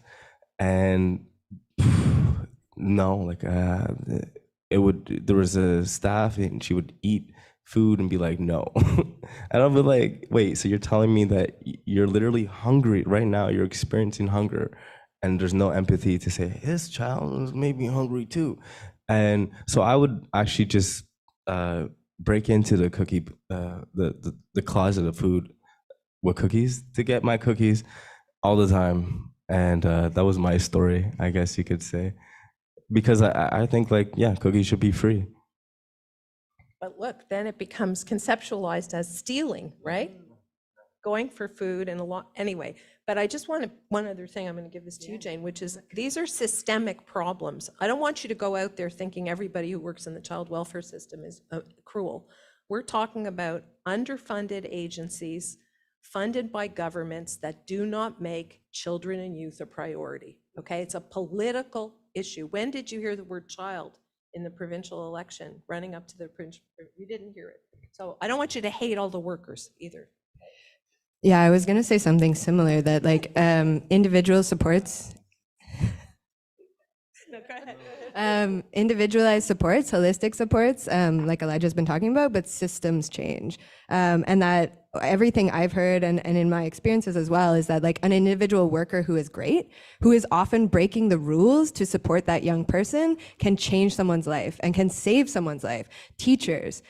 and no, like there was a staff and she would eat food and be like, no. And I'll be like, wait, so you're telling me that you're literally hungry right now, you're experiencing hunger, and there's no empathy to say, this child is maybe hungry too. And so I would actually just break into the cookie, the closet of food with cookies to get my cookies all the time. And that was my story, I guess you could say. Because I think like, yeah, cookies should be free. But look, then it becomes conceptualized as stealing, right? Going for food and a lot, anyway. But I just want one other thing, I'm going to give this to you, Jayne, which is these are systemic problems. I don't want you to go out there thinking everybody who works in the child welfare system is cruel. We're talking about underfunded agencies funded by governments that do not make children and youth a priority, okay? It's a political issue. When did you hear the word child in the provincial election running up to the provincial? We didn't hear it. So I don't want you to hate all the workers either. Yeah, I was going to say something similar that like individual supports. No, go ahead. Individualized supports, holistic supports, like Elijah's been talking about, but systems change. And that everything I've heard and in my experiences as well is that like an individual worker who is great, who is often breaking the rules to support that young person, can change someone's life and can save someone's life. Teachers,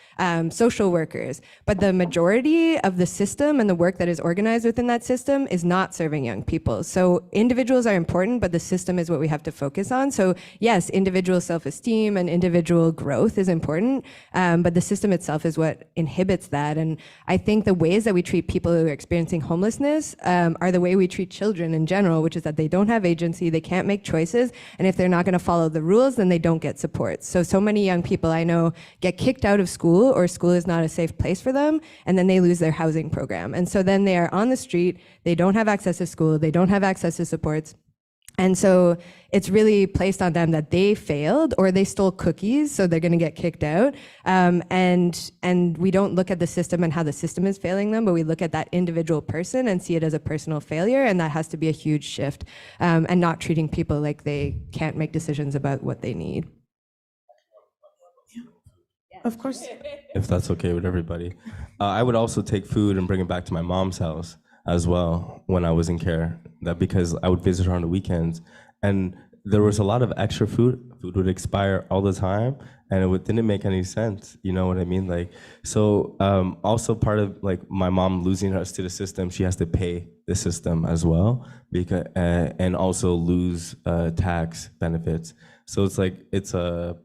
social workers, but the majority of the system and the work that is organized within that system is not serving young people. So individuals are important, but the system is what we have to focus on. So yes, individual self-esteem and individual growth is important, but the system itself is what inhibits that. And I think the ways that we treat people who are experiencing homelessness are the way we treat children in general, which is that they don't have agency, they can't make choices, and if they're not going to follow the rules, then they don't get support. So many young people I know get kicked out of school, or school is not a safe place for them, and then they lose their housing program. And so then they are on the street, they don't have access to school, they don't have access to supports. And so it's really placed on them that they failed or they stole cookies, so they're going to get kicked out. And we don't look at the system and how the system is failing them, but we look at that individual person and see it as a personal failure, and that has to be a huge shift, and not treating people like they can't make decisions about what they need. Of course. If that's okay with everybody. I would also take food and bring it back to my mom's house as well when I was in care, that because I would visit her on the weekends, and there was a lot of extra food. Food would expire all the time, and didn't make any sense. You know what I mean? Like, so also part of like my mom losing us to the system, she has to pay the system as well, because and also lose tax benefits. So it's like it's a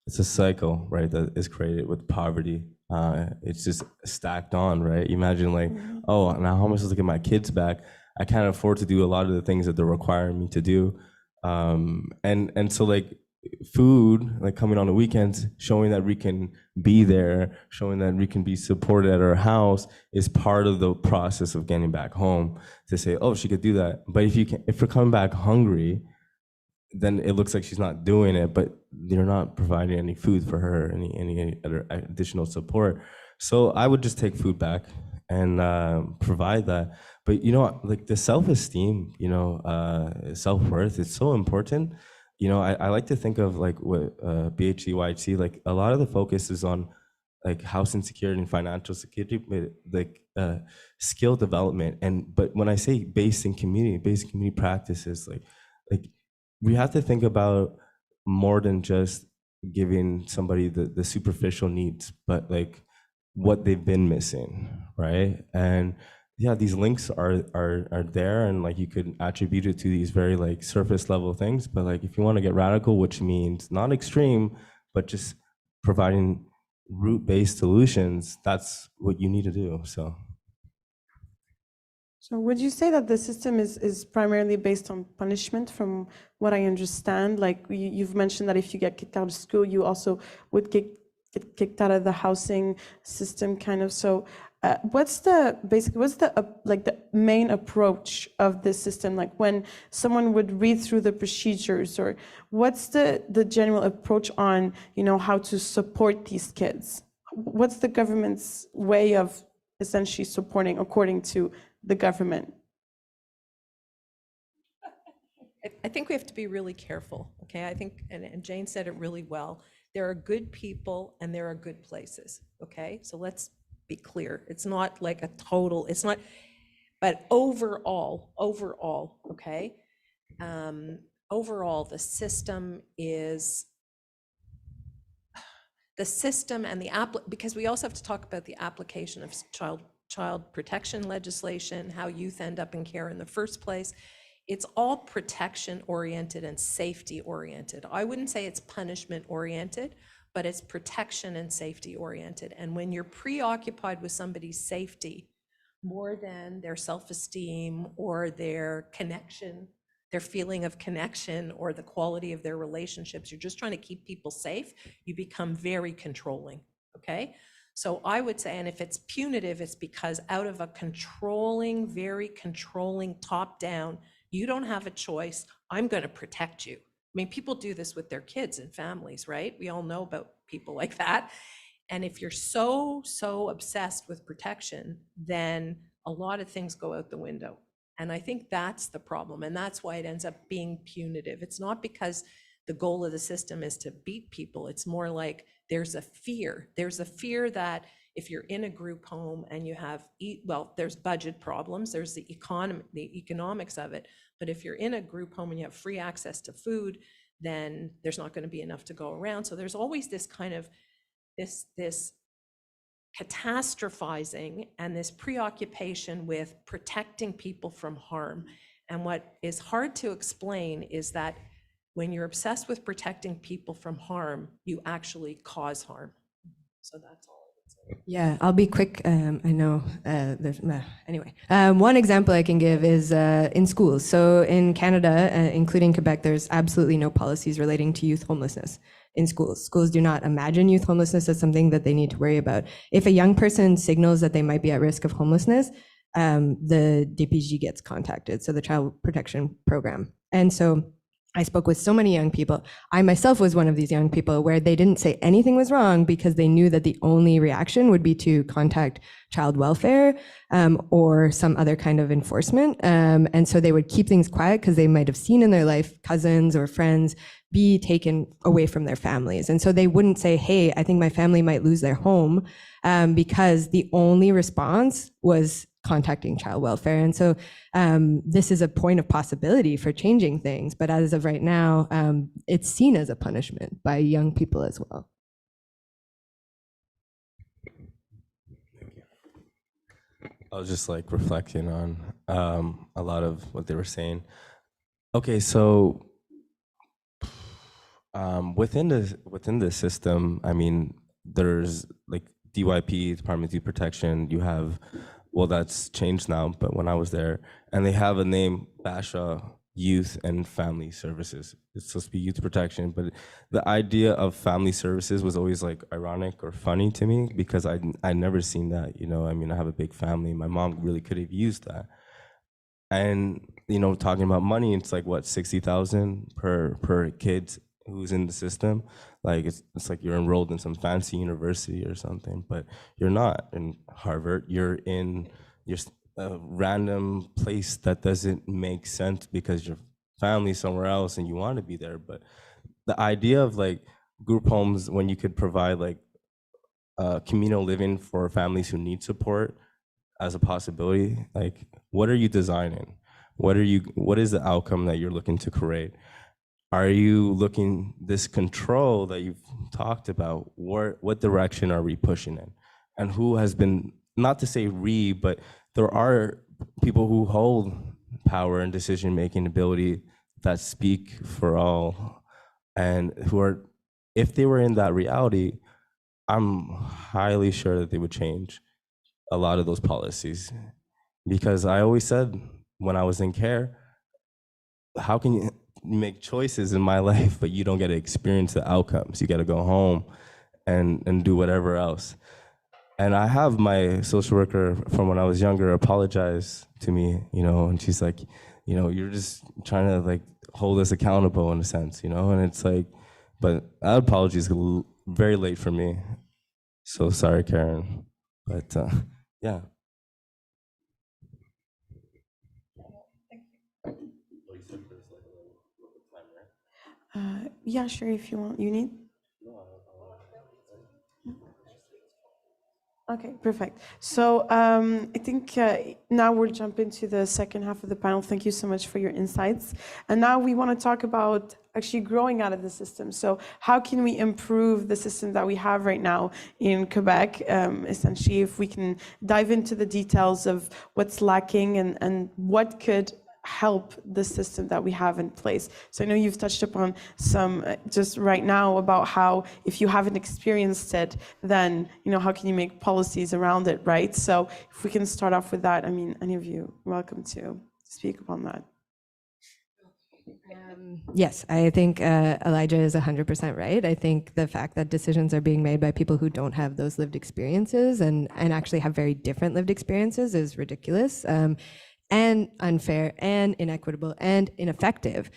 cycle, right, that is created with poverty. It's just stacked on, right? Imagine like, oh, now how am I supposed to get my kids back? I can't afford to do a lot of the things that they're requiring me to do. And so like food, like coming on the weekends, showing that we can be there, showing that we can be supported at our house is part of the process of getting back home, to say, oh, she could do that. But if you're coming back hungry, then it looks like she's not doing it, but you're not providing any food for her, any other additional support. So I would just take food back and provide that. But like the self-esteem, self-worth, it's so important. I like to think of like what BHC, YHC, like a lot of the focus is on like house insecurity and financial security, but like skill development. But when I say basic community practices, like we have to think about more than just giving somebody the superficial needs, but like what they've been missing, right? And yeah, these links are there, and like you could attribute it to these very like surface level things, but like if you want to get radical, which means not extreme, but just providing root-based solutions, that's what you need to do. So would you say that the system is primarily based on punishment, from what I understand? Like you've mentioned that if you get kicked out of school, you also would get kicked out of the housing system, kind of. So what's the like the main approach of this system? Like when someone would read through the procedures, or what's the general approach on, you know, how to support these kids? What's the government's way of essentially supporting according to the government? I think we have to be really careful, okay? I think, and Jayne said it really well, there are good people and there are good places, okay? So let's be clear. It's not like a total, it's not, but overall, okay? Overall, the system and because we also have to talk about the application of child protection legislation, how youth end up in care in the first place. It's all protection oriented and safety oriented. I wouldn't say it's punishment oriented, but it's protection and safety oriented. And when you're preoccupied with somebody's safety more than their self-esteem or their connection, their feeling of connection, or the quality of their relationships, you're just trying to keep people safe, you become very controlling, okay? So I would say, and if it's punitive, it's because out of a controlling, very controlling top down, you don't have a choice, I'm going to protect you. I mean, people do this with their kids and families, right? We all know about people like that. And if you're so obsessed with protection, then a lot of things go out the window. And I think that's the problem. And that's why it ends up being punitive. It's not because the goal of the system is to beat people. It's more like there's a fear. There's a fear that if you're in a group home and you have, well, there's budget problems, there's the economics of it. But if you're in a group home and you have free access to food, then there's not going to be enough to go around. So there's always this kind of this catastrophizing and this preoccupation with protecting people from harm. And what is hard to explain is that when you're obsessed with protecting people from harm, you actually cause harm. So that's all. Yeah, I'll be quick. I know there's, anyway. One example I can give is in schools. So in Canada, including Quebec, there's absolutely no policies relating to youth homelessness in schools. Schools do not imagine youth homelessness as something that they need to worry about. If a young person signals that they might be at risk of homelessness, the DPG gets contacted, so the Child Protection Program. And so I spoke with so many young people. I myself was one of these young people where they didn't say anything was wrong because they knew that the only reaction would be to contact child welfare or some other kind of enforcement. And so they would keep things quiet because they might have seen in their life cousins or friends be taken away from their families. And so they wouldn't say, hey, I think my family might lose their home, because the only response was contacting child welfare. And so this is a point of possibility for changing things. But as of right now, it's seen as a punishment by young people as well. I was just like reflecting on a lot of what they were saying. Okay, so within the system, I mean, there's like DYP, Department of Youth Protection. You have, well, that's changed now, but when I was there, and they have a name, Basha Youth and Family Services. It's supposed to be youth protection, but the idea of family services was always like ironic or funny to me because I'd never seen that, you know. I mean, I have a big family. My mom really could have used that. And, you know, talking about money, it's like what, 60,000 per kid who's in the system. Like it's like you're enrolled in some fancy university or something, but you're not in Harvard. You're in a random place that doesn't make sense because your family's somewhere else and you want to be there. But the idea of like group homes, when you could provide like communal living for families who need support as a possibility, like what are you designing? What is the outcome that you're looking to create? Are you looking, this control that you've talked about, what direction are we pushing in? And who has been, not to say but there are people who hold power and decision-making ability that speak for all, and who are, if they were in that reality, I'm highly sure that they would change a lot of those policies, because I always said when I was in care, how can you make choices in my life, but you don't get to experience the outcomes? You got to go home and do whatever else. And I have my social worker from when I was younger apologize to me, and she's like, you're just trying to like hold us accountable in a sense, and it's like, but that apology is very late for me. So sorry, Karen, but yeah. Yeah, sure, if you want. You need? Okay, perfect. So I think now we'll jump into the second half of the panel. Thank you so much for your insights. And now we want to talk about actually growing out of the system. So how can we improve the system that we have right now in Quebec? Essentially, if we can dive into the details of what's lacking and what could help the system that we have in place. So I know you've touched upon some just right now about how if you haven't experienced it, then how can you make policies around it, right? So if we can start off with that, I mean, any of you, welcome to speak upon that. Yes, I think Elijah is 100% right. I think the fact that decisions are being made by people who don't have those lived experiences and actually have very different lived experiences is ridiculous. And unfair and inequitable and ineffective.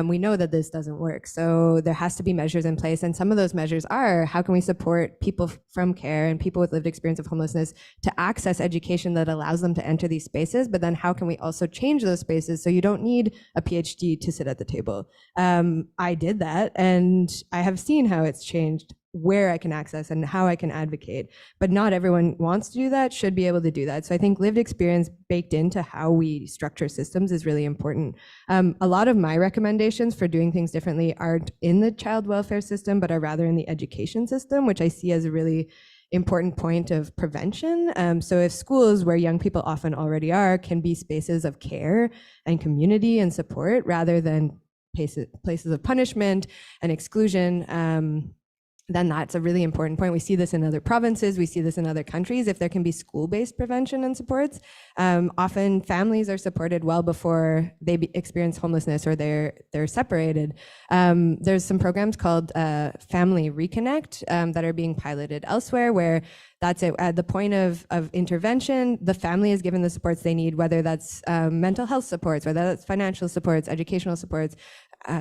We know that this doesn't work. So there has to be measures in place. And some of those measures are, how can we support people from care and people with lived experience of homelessness to access education that allows them to enter these spaces? But then how can we also change those spaces so you don't need a PhD to sit at the table? I did that, and I have seen how it's changed where I can access and how I can advocate. But not everyone wants to do that, should be able to do that. So I think lived experience baked into how we structure systems is really important. A lot of my recommendations for doing things differently aren't in the child welfare system, but are rather in the education system, which I see as a really important point of prevention. So if schools, where young people often already are, can be spaces of care and community and support rather than places of punishment and exclusion, then that's a really important point. We see this in other provinces, we see this in other countries. If there can be school-based prevention and supports, often families are supported well before they experience homelessness or they're separated. There's some programs called Family Reconnect that are being piloted elsewhere, where that's it. At the point of intervention, the family is given the supports they need, whether that's mental health supports, whether that's financial supports, educational supports,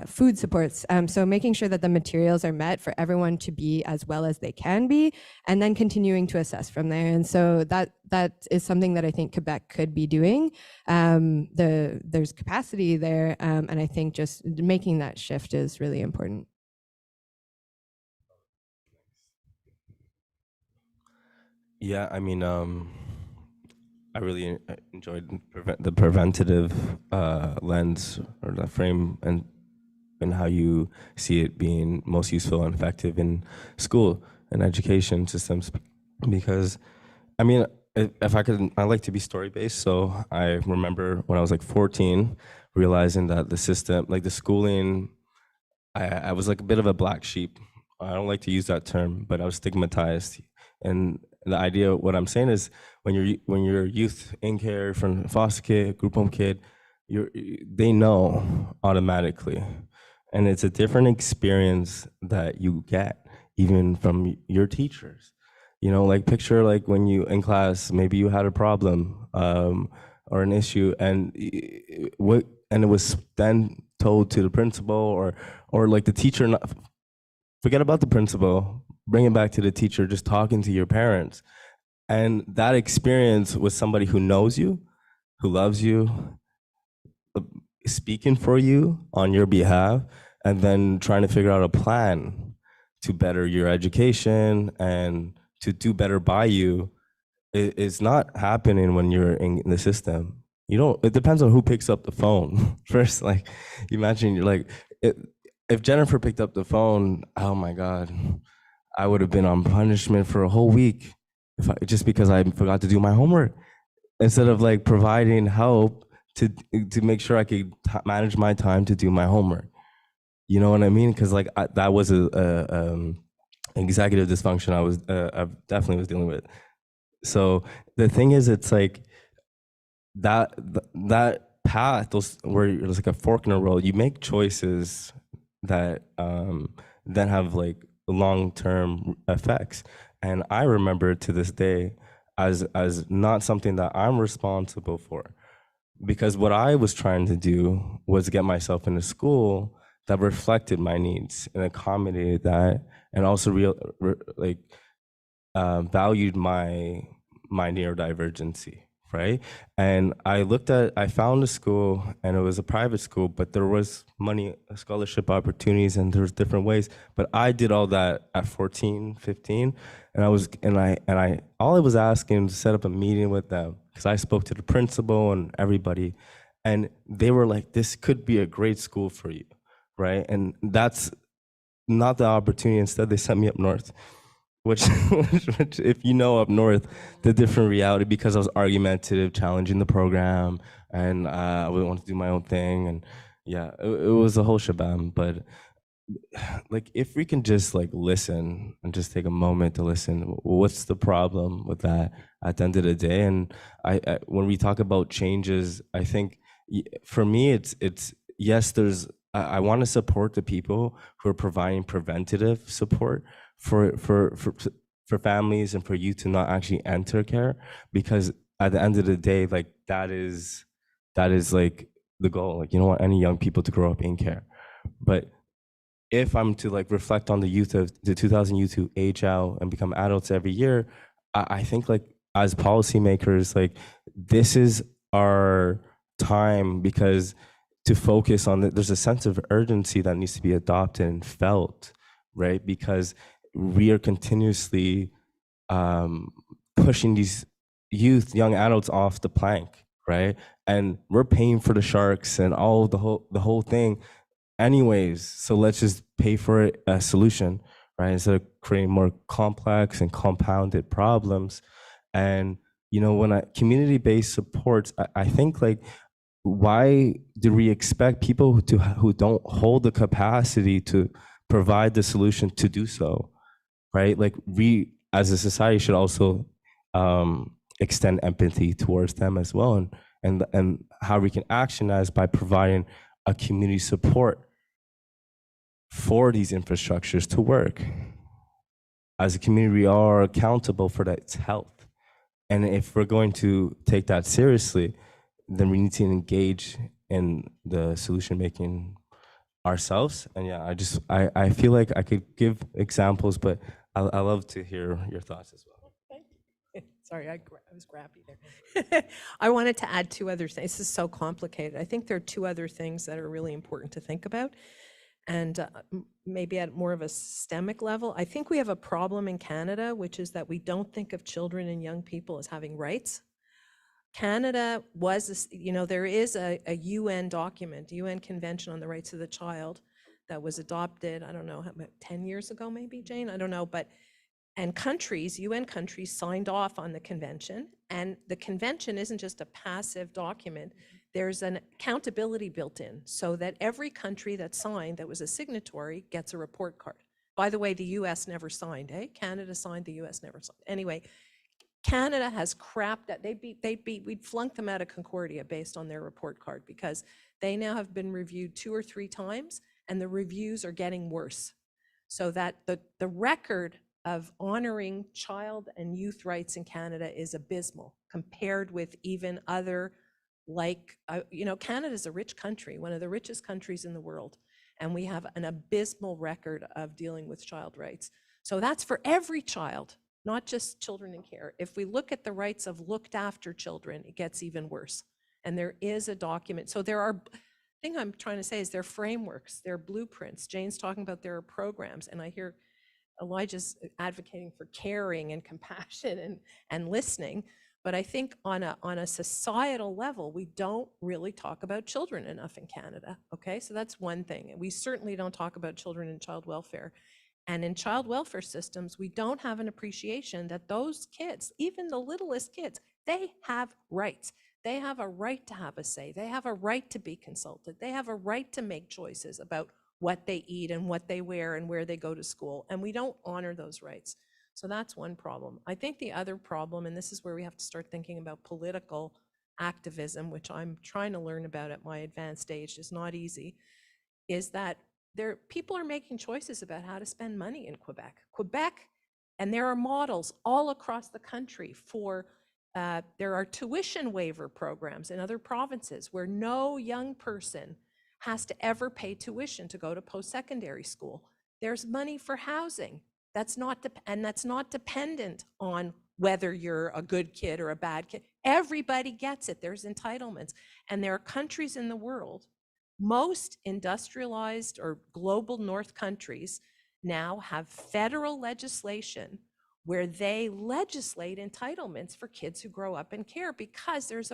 food supports. So making sure that the materials are met for everyone to be as well as they can be, and then continuing to assess from there. And so that is something that I think Quebec could be doing. There's capacity there, and I think just making that shift is really important. Yeah, I mean, I really enjoyed the preventative lens or the frame and how you see it being most useful and effective in school and education systems. Because, I mean, if I could, I like to be story-based. So I remember when I was like 14, realizing that the system, like the schooling, I was like a bit of a black sheep. I don't like to use that term, but I was stigmatized. And the idea, what I'm saying is, when you're youth in care, from foster kid, group home kid, they know automatically, and it's a different experience that you get even from your teachers. Like picture like when you in class, maybe you had a problem or an issue, and it was then told to the principal or like the teacher. Forget about the principal. Bring it back to the teacher, just talking to your parents. And that experience with somebody who knows you, who loves you, speaking for you on your behalf, and then trying to figure out a plan to better your education and to do better by you, is not happening when you're in the system. It depends on who picks up the phone first. Like, imagine you're like, if Jennifer picked up the phone, oh my God, I would have been on punishment for a whole week just because I forgot to do my homework, instead of like providing help to make sure I could manage my time to do my homework. You know what I mean? Because like that was a executive dysfunction I definitely was dealing with. So the thing is, it's like that path, where there's like a fork in the road. You make choices that then have like long-term effects. And I remember to this day as not something that I'm responsible for, because what I was trying to do was get myself into school that reflected my needs and accommodated that, and also valued my neurodivergency, right? And I found a school, and it was a private school, but there was money, scholarship opportunities, and there's different ways. But I did all that at 14, 15, and all I was asking was to set up a meeting with them, because I spoke to the principal and everybody, and they were like, "This could be a great school for you," right? And that's not the opportunity. Instead, they sent me up north. Which, if you know up north, the different reality, because I was argumentative, challenging the program, and I would want to do my own thing, and yeah, it was a whole shebang. But like, if we can just like listen and just take a moment to listen, what's the problem with that at the end of the day? And I when we talk about changes, I think for me, it's yes, I want to support the people who are providing preventative support for families and for youth to not actually enter care, because at the end of the day, like that is like the goal. Like, you don't want any young people to grow up in care. But if I'm to like reflect on the youth of the 2000 youth who age out and become adults every year, I think like as policymakers, like this is our time, because to focus on there's a sense of urgency that needs to be adopted and felt, right? Because we are continuously pushing these young adults off the plank, right? And we're paying for the sharks and all the whole thing anyways. So let's just pay for it, a solution, right? Instead of creating more complex and compounded problems. And when community-based supports, I think like, why do we expect people who don't hold the capacity to provide the solution to do so, right? Like, we as a society should also extend empathy towards them as well, and how we can action that is by providing a community support for these infrastructures to work. As a community, we are accountable for that health, and if we're going to take that seriously, then we need to engage in the solution making ourselves. And yeah, I feel like I could give examples, but I love to hear your thoughts as well. Sorry, I was grabby there. I wanted to add two other things. This is so complicated. I think there are two other things that are really important to think about, and maybe at more of a systemic level. I think we have a problem in Canada, which is that we don't think of children and young people as having rights. Canada was, there is a UN document, UN Convention on the Rights of the Child, that was adopted, I don't know, about 10 years ago, maybe, Jane, I don't know, and UN countries signed off on the convention, and the convention isn't just a passive document, there's an accountability built in, so that every country that signed, that was a signatory, gets a report card. By the way, the US never signed, Canada signed, the US never signed. Anyway, Canada has crapped that. We'd flunked them out of Concordia based on their report card, because they now have been reviewed 2 or 3 times, and the reviews are getting worse. So that the record of honoring child and youth rights in Canada is abysmal compared with even other, Canada's a rich country, one of the richest countries in the world, and we have an abysmal record of dealing with child rights. So that's for every child, not just children in care. If we look at the rights of looked after children, it gets even worse. And there is a document. So the thing I'm trying to say is there are frameworks, there are blueprints. Jane's talking about there are programs, and I hear Elijah's advocating for caring and compassion and listening. But I think on a societal level, we don't really talk about children enough in Canada. Okay, so that's one thing. We certainly don't talk about children in child welfare. And in child welfare systems, we don't have an appreciation that those kids, even the littlest kids, they have rights. They have a right to have a say. They have a right to be consulted. They have a right to make choices about what they eat and what they wear and where they go to school. And we don't honor those rights. So that's one problem. I think the other problem, and this is where we have to start thinking about political activism, which I'm trying to learn about at my advanced age, is not easy, is that people are making choices about how to spend money in Quebec. And there are models all across the country for, there are tuition waiver programs in other provinces where no young person has to ever pay tuition to go to post-secondary school. There's money for housing. That's not dependent on whether you're a good kid or a bad kid. Everybody gets it. There's entitlements. And there are countries in the world, most industrialized or global north countries now have federal legislation where they legislate entitlements for kids who grow up in care, because there's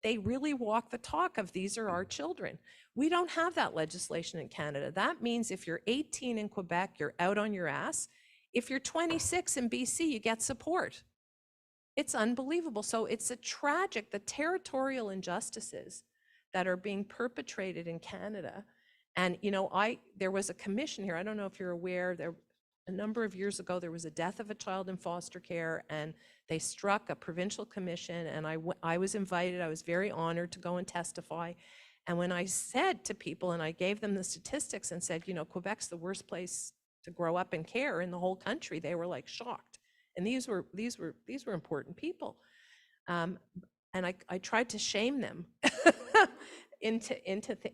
they really walk the talk of these are our children. We don't have that legislation in Canada. That means if you're 18 in Quebec, you're out on your ass. If you're 26 in BC, you get support. It's unbelievable. So it's a tragic, the territorial injustices that are being perpetrated in Canada. And, you know, there was a commission here. I don't know if you're aware, a number of years ago, there was a death of a child in foster care, and they struck a provincial commission, and I was invited. I was very honored to go and testify. And when I said to people, and I gave them the statistics and said, you know, Quebec's the worst place to grow up in care in the whole country, they were like shocked. And these were important people. And I tried to shame them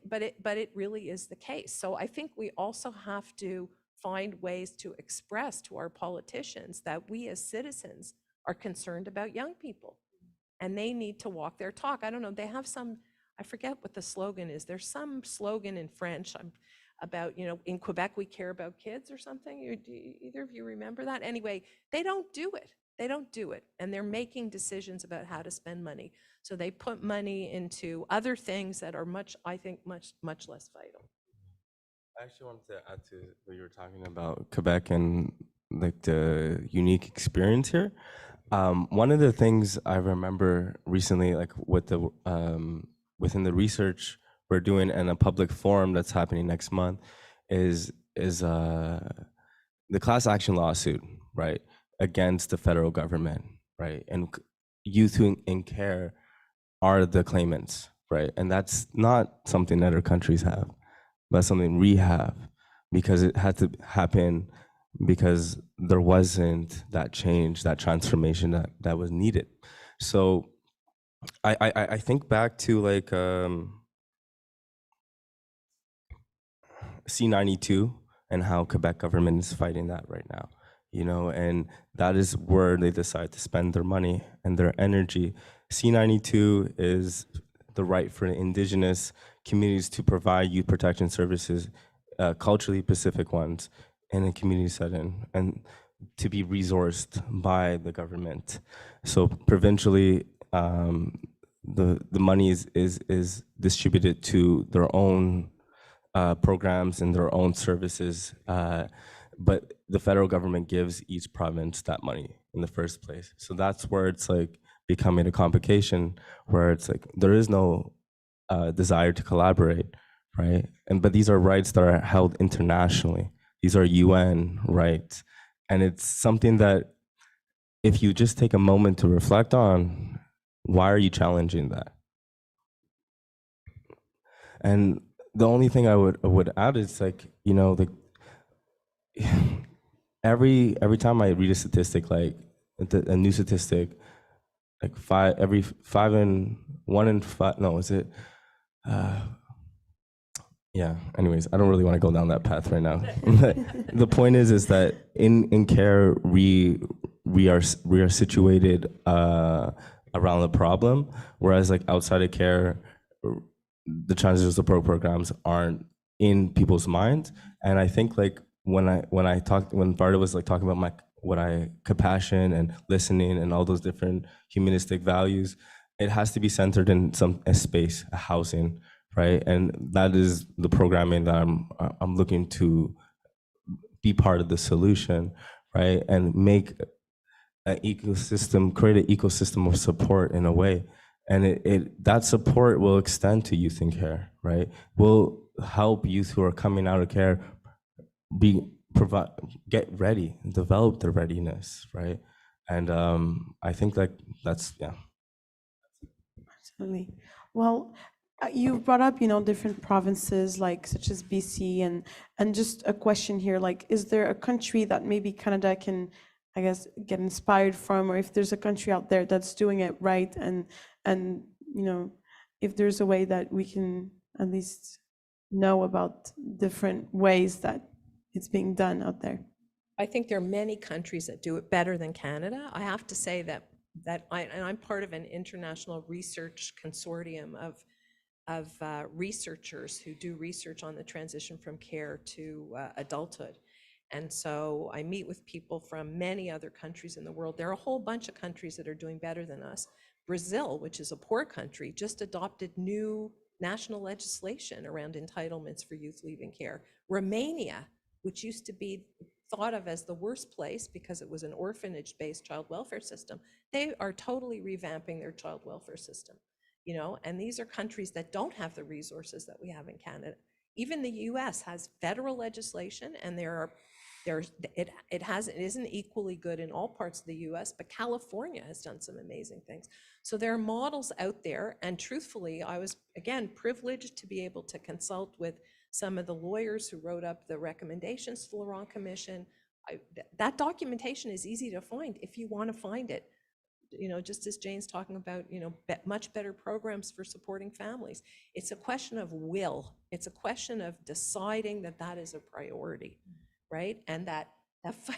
but it really is the case. So I think we also have to find ways to express to our politicians that we as citizens are concerned about young people, and they need to walk their talk. I don't know, they have some, I forget what the slogan is. There's some slogan in French about, you know, in Quebec we care about kids or something. Do either of you remember that? Anyway, they don't do it. They don't do it, and they're making decisions about how to spend money. So they put money into other things that are I think much less vital. I actually wanted to add to what you were talking about Quebec and like the unique experience here. One of the things I remember recently, like with the within the research we're doing and a public forum that's happening next month, is the class action lawsuit, right, against the federal government, right, and youth in care are the claimants, right, and that's not something that other countries have. That's something we have, because it had to happen because there wasn't that change, that transformation that was needed. So I think back to like C-92 and how Quebec government is fighting that right now, you know, and that is where they decide to spend their money and their energy. C-92 is the right for Indigenous communities to provide youth protection services, culturally Pacific ones, in a community setting, and to be resourced by the government. So provincially, the money is distributed to their own programs and their own services, but the federal government gives each province that money in the first place. So that's where it's like becoming a complication, where it's like there is no desire to collaborate, right? But these are rights that are held internationally. These are UN rights. And it's something that if you just take a moment to reflect on, why are you challenging that? And the only thing I would add is like, you know, like every time I read a statistic, like a new statistic, like 1 in 5, no, is it? Yeah, anyways, I don't really want to go down that path right now. The point is that in care, we are situated around the problem, whereas like outside of care, the transitional support programs aren't in people's minds. And I think like when Varda was like talking about compassion and listening and all those different humanistic values, it has to be centered in a space, a housing, right? And that is the programming that I'm looking to be part of the solution, right? And make an ecosystem, create an ecosystem of support in a way. And that support will extend to youth in care, right? Will help youth who are coming out of care get ready, develop their readiness, right? And I think like that's Absolutely. Well, you brought up, different provinces like such as BC, and just a question here, like, is there a country that maybe Canada can, I guess, get inspired from, or if there's a country out there that's doing it right, and if there's a way that we can at least know about different ways that it's being done out there. I think there are many countries that do it better than Canada. I have to say that I'm part of an international research consortium of researchers who do research on the transition from care to adulthood. And so I meet with people from many other countries in the world. There are a whole bunch of countries that are doing better than us. Brazil, which is a poor country, just adopted new national legislation around entitlements for youth leaving care. Romania, which used to be thought of as the worst place because it was an orphanage-based child welfare system, they are totally revamping their child welfare system, and these are countries that don't have the resources that we have in Canada. Even the US has federal legislation, and it isn't equally good in all parts of the US, but California has done some amazing things. So there are models out there, and truthfully, I was, again, privileged to be able to consult with some of the lawyers who wrote up the recommendations to the Laurent Commission. That documentation is easy to find if you want to find it. Just as Jayne's talking about, much better programs for supporting families. It's a question of will. It's a question of deciding that is a priority, right? And that fight.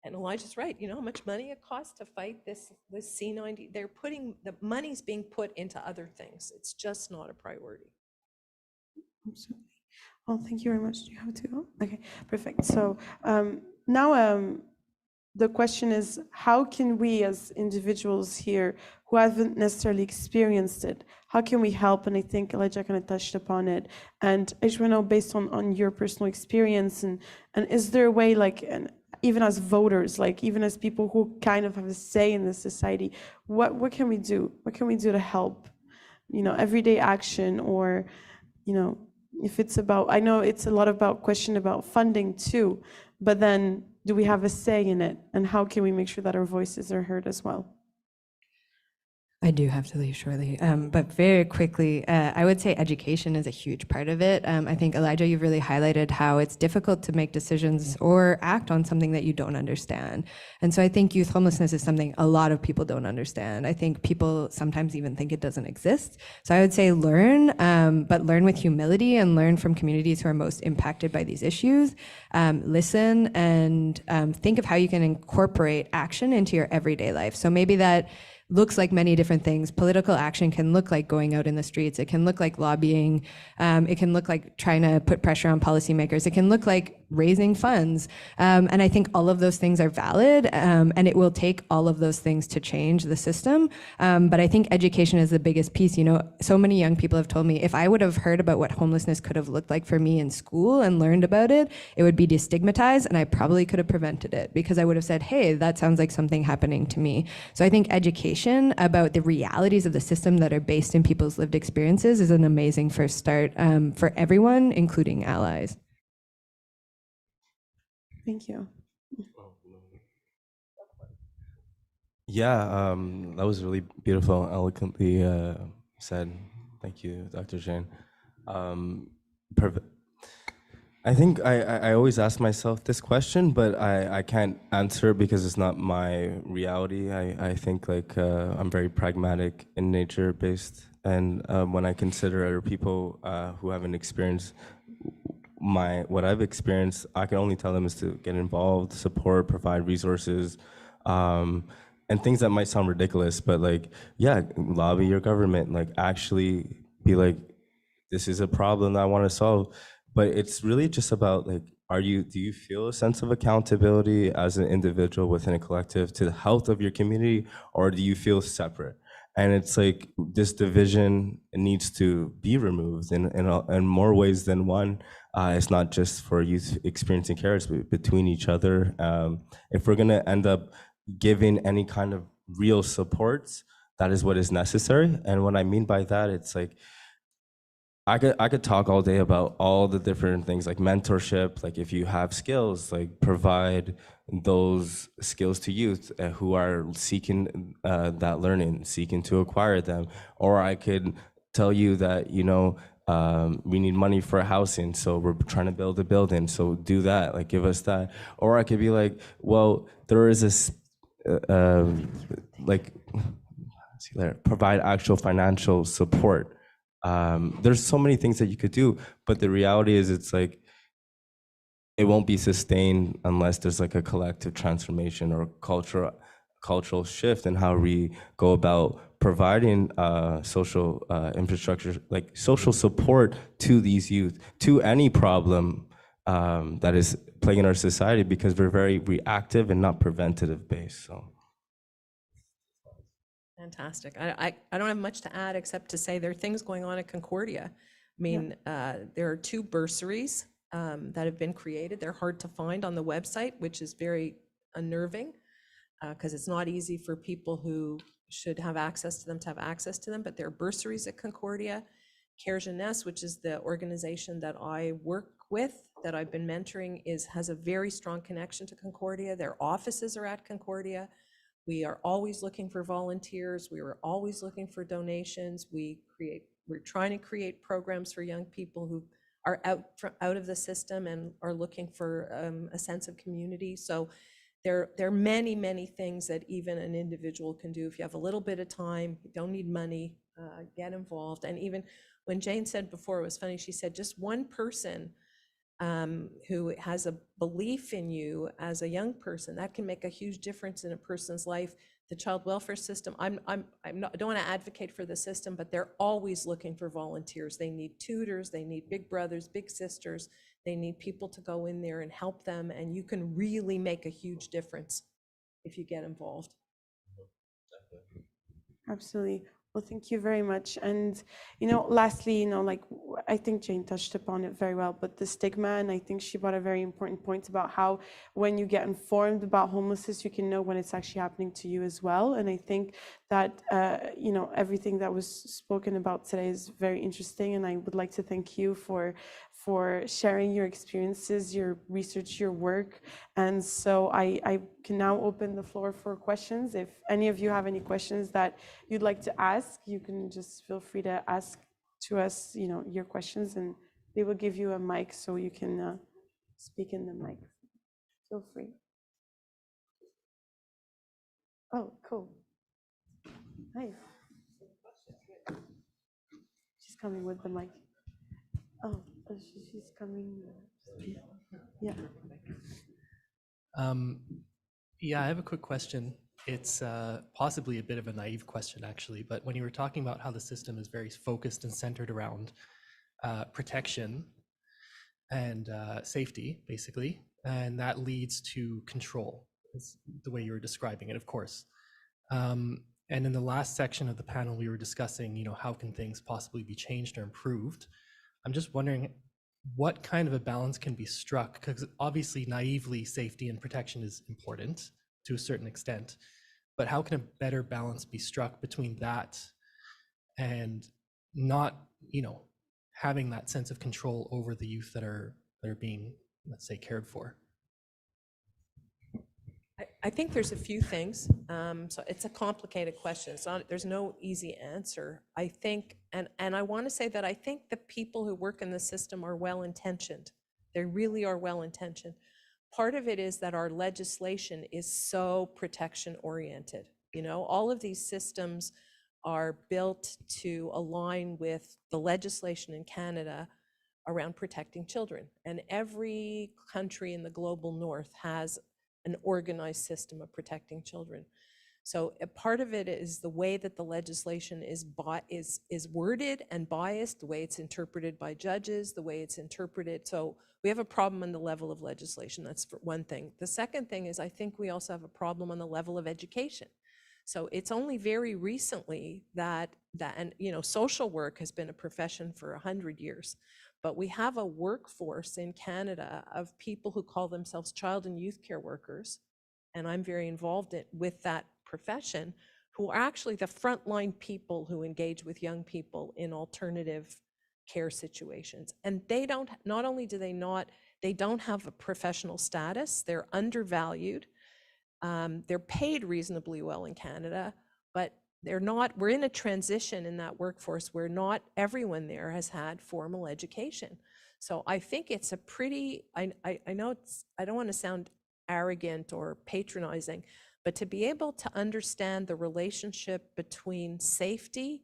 And Elijah's right. How much money it costs to fight this C90? The money's being put into other things. It's just not a priority. Absolutely. Well, thank you very much. Do you have to go? Okay, perfect. So now the question is, how can we as individuals here who haven't necessarily experienced it, how can we help? And I think Elijah kind of touched upon it. And I just want to know, based on your personal experience, and is there a way, like, and even as voters, like even as people who kind of have a say in this society, what can we do? What can we do to help? Everyday action, or, if it's about, I know it's a lot about question about funding too, but then do we have a say in it? And how can we make sure that our voices are heard as well? I do have to leave shortly, but very quickly, I would say education is a huge part of it. I think, Elijah, you've really highlighted how it's difficult to make decisions or act on something that you don't understand. And so I think youth homelessness is something a lot of people don't understand. I think people sometimes even think it doesn't exist. So I would say learn, but learn with humility and learn from communities who are most impacted by these issues. Listen and think of how you can incorporate action into your everyday life. So maybe that looks like many different things. Political action can look like going out in the streets. It can look like lobbying. It can look like trying to put pressure on policymakers. It can look like raising funds. And I think all of those things are valid, and it will take all of those things to change the system. But I think education is the biggest piece. So many young people have told me, if I would have heard about what homelessness could have looked like for me in school and learned about it, it would be destigmatized, and I probably could have prevented it, because I would have said, hey, that sounds like something happening to me. So I think education about the realities of the system that are based in people's lived experiences is an amazing first start for everyone, including allies. Thank you. Yeah, that was really beautiful, eloquently said. Thank you, Dr. Jayne. I think I always ask myself this question, but I can't answer because it's not my reality. I think like I'm very pragmatic in nature based, and when I consider other people who haven't experienced what I've experienced, I can only tell them is to get involved, support, provide resources, and things that might sound ridiculous, but like, yeah, lobby your government, like actually be like, this is a problem that I want to solve. But it's really just about like, do you feel a sense of accountability as an individual within a collective to the health of your community, or do you feel separate? And it's like this division needs to be removed in more ways than one. It's not just for youth experiencing care, it's between each other. If we're gonna end up giving any kind of real supports, that is what is necessary. And what I mean by that, it's like, I could talk all day about all the different things like mentorship. Like if you have skills, like provide those skills to youth who are seeking that learning, seeking to acquire them. Or I could tell you that, you know, we need money for housing, so we're trying to build a building, so do that, like give us that. Or I could be like, well, there is this like provide actual financial support. There's so many things that you could do, but the reality is it's like it won't be sustained unless there's like a collective transformation or cultural shift in how we go about providing social infrastructure, like social support to these youth, to any problem that is plaguing our society, because we're very reactive and not preventative based. So. Fantastic. I don't have much to add except to say there are things going on at Concordia. I mean, there are 2 bursaries that have been created. They're hard to find on the website, which is very unnerving because it's not easy for people who should have access to them to have access to them, but there are bursaries at Concordia. Care Jeunesse, which is the organization that I work with, that I've been mentoring, has a very strong connection to Concordia. Their offices are at Concordia. We are always looking for volunteers. We are always looking for donations. We're trying to create programs for young people who are out of the system and are looking for a sense of community. So there are many, many things that even an individual can do. If you have a little bit of time, you don't need money, get involved. And even when Jayne said before, it was funny, she said just one person who has a belief in you as a young person, that can make a huge difference in a person's life. The child welfare system, I don't want to advocate for the system, but they're always looking for volunteers. They need tutors, they need big brothers, big sisters, they need people to go in there and help them, and you can really make a huge difference if you get involved. Absolutely. Well, thank you very much. And, lastly, like I think Jayne touched upon it very well, but the stigma, and I think she brought a very important point about how when you get informed about homelessness, you can know when it's actually happening to you as well. And I think that, everything that was spoken about today is very interesting. And I would like to thank you for sharing your experiences, your research, your work. And so I can now open the floor for questions. If any of you have any questions that you'd like to ask, you can just feel free to ask to us, your questions, and they will give you a mic so you can speak in the mic. Feel free. Oh, cool. Nice. She's coming with the mic. Oh, she's coming. Yeah. Yeah, I have a quick question. It's possibly a bit of a naive question, actually, but when you were talking about how the system is very focused and centered around protection and safety, basically, and that leads to control, is the way you were describing it, of course. And in the last section of the panel, we were discussing, how can things possibly be changed or improved? I'm just wondering what kind of a balance can be struck, because obviously naively safety and protection is important to a certain extent, but how can a better balance be struck between that and not, having that sense of control over the youth that are being, let's say, cared for? I think there's a few things. So it's a complicated question. There's no easy answer. I think, and I want to say that I think the people who work in the system are well-intentioned. They really are well-intentioned. Part of it is that our legislation is so protection-oriented. All of these systems are built to align with the legislation in Canada around protecting children. And every country in the global north has an organized system of protecting children. So a part of it is the way that the legislation is worded and biased, the way it's interpreted by judges, the way it's interpreted. So we have a problem on the level of legislation. That's one thing. The second thing is I think we also have a problem on the level of education. So it's only very recently that social work has been a profession for 100 years. But we have a workforce in Canada of people who call themselves child and youth care workers, and I'm very involved with that profession, who are actually the frontline people who engage with young people in alternative care situations. And they don't, not only do they don't have a professional status, they're undervalued, they're paid reasonably well in Canada, but we're in a transition in that workforce where not everyone there has had formal education. So I think it's a pretty, I know I don't want to sound arrogant or patronizing, but to be able to understand the relationship between safety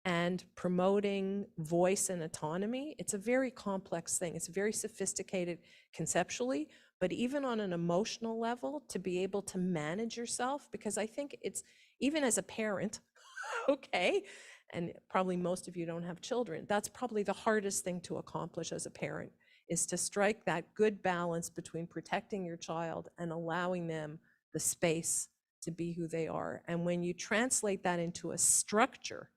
and promoting voice and autonomy, it's a very complex thing. It's very sophisticated conceptually, but even on an emotional level, to be able to manage yourself, because I think it's, even as a parent, okay, and probably most of you don't have children, that's probably the hardest thing to accomplish as a parent, is to strike that good balance between protecting your child and allowing them the space to be who they are. And when you translate that into a structure,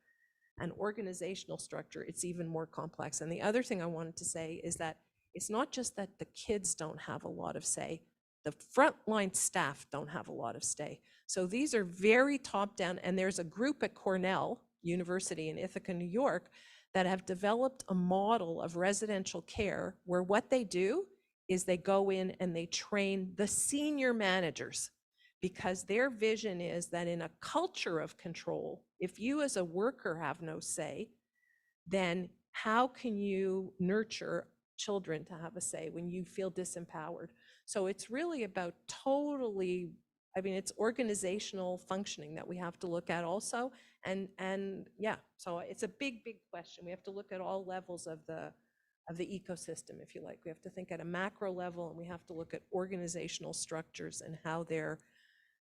an organizational structure, it's even more complex. And the other thing I wanted to say is that it's not just that the kids don't have a lot of say, the frontline staff don't have a lot of say. So these are very top down, and there's a group at Cornell University in Ithaca, New York, that have developed a model of residential care where what they do is they go in and they train the senior managers, because their vision is that in a culture of control, if you as a worker have no say, then how can you nurture children to have a say when you feel disempowered? So it's really about totally, I mean, it's organizational functioning that we have to look at also. And yeah, so it's a big, big question. We have to look at all levels of the ecosystem, if you like. We have to think at a macro level, and we have to look at organizational structures and how they're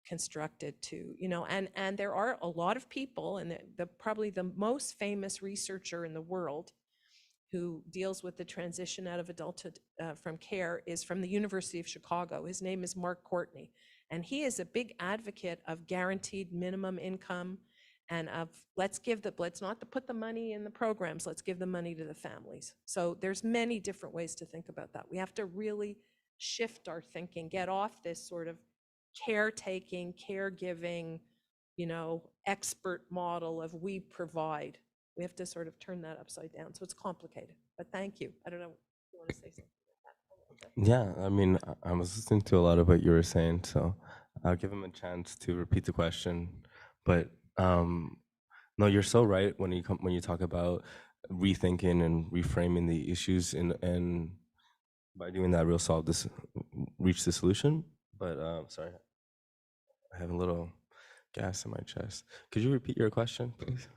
constructed to, and there are a lot of people, and probably the most famous researcher in the world who deals with the transition out of adulthood from care is from the University of Chicago. His name is Mark Courtney, and he is a big advocate of guaranteed minimum income and of let's not put the money in the programs, let's give the money to the families. So there's many different ways to think about that. We have to really shift our thinking, get off this sort of caretaking, caregiving, expert model of we provide. We have to sort of turn that upside down. So it's complicated, but thank you. I don't know if you want to say something. Yeah, I mean, I was listening to a lot of what you were saying, so I'll give him a chance to repeat the question. But no, you're so right when you talk about rethinking and reframing the issues, and by doing that, we'll reach the solution. But sorry, I have a little gas in my chest. Could you repeat your question, please?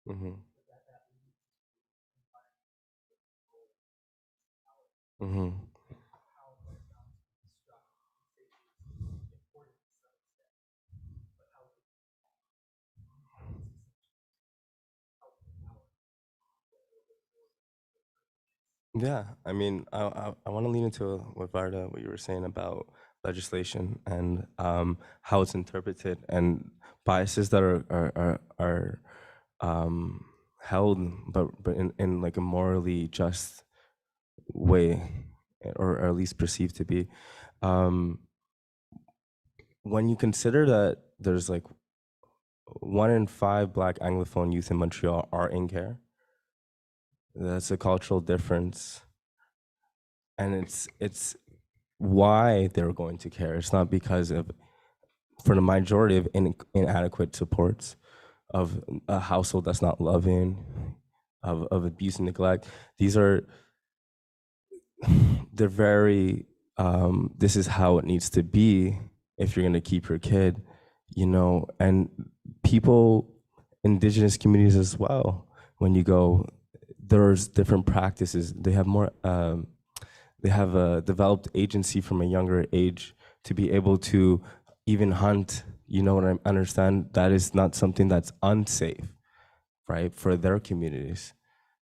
Mm-hmm. Mm-hmm. Yeah, I mean, I want to lean into what Varda, what you were saying about legislation and how it's interpreted and biases that are held, but in like a morally just way, or at least perceived to be. When you consider that there's like 1 in 5 Black Anglophone youth in Montreal are in care, that's a cultural difference, and it's why they're going to care. It's not because of, for the majority of inadequate supports, of a household that's not loving, of abuse and neglect. They're very, this is how it needs to be if you're gonna keep your kid, and people, indigenous communities as well, when you go, there's different practices. They have more, they have a developed agency from a younger age to be able to even hunt, what I understand, that is not something that's unsafe, right, for their communities.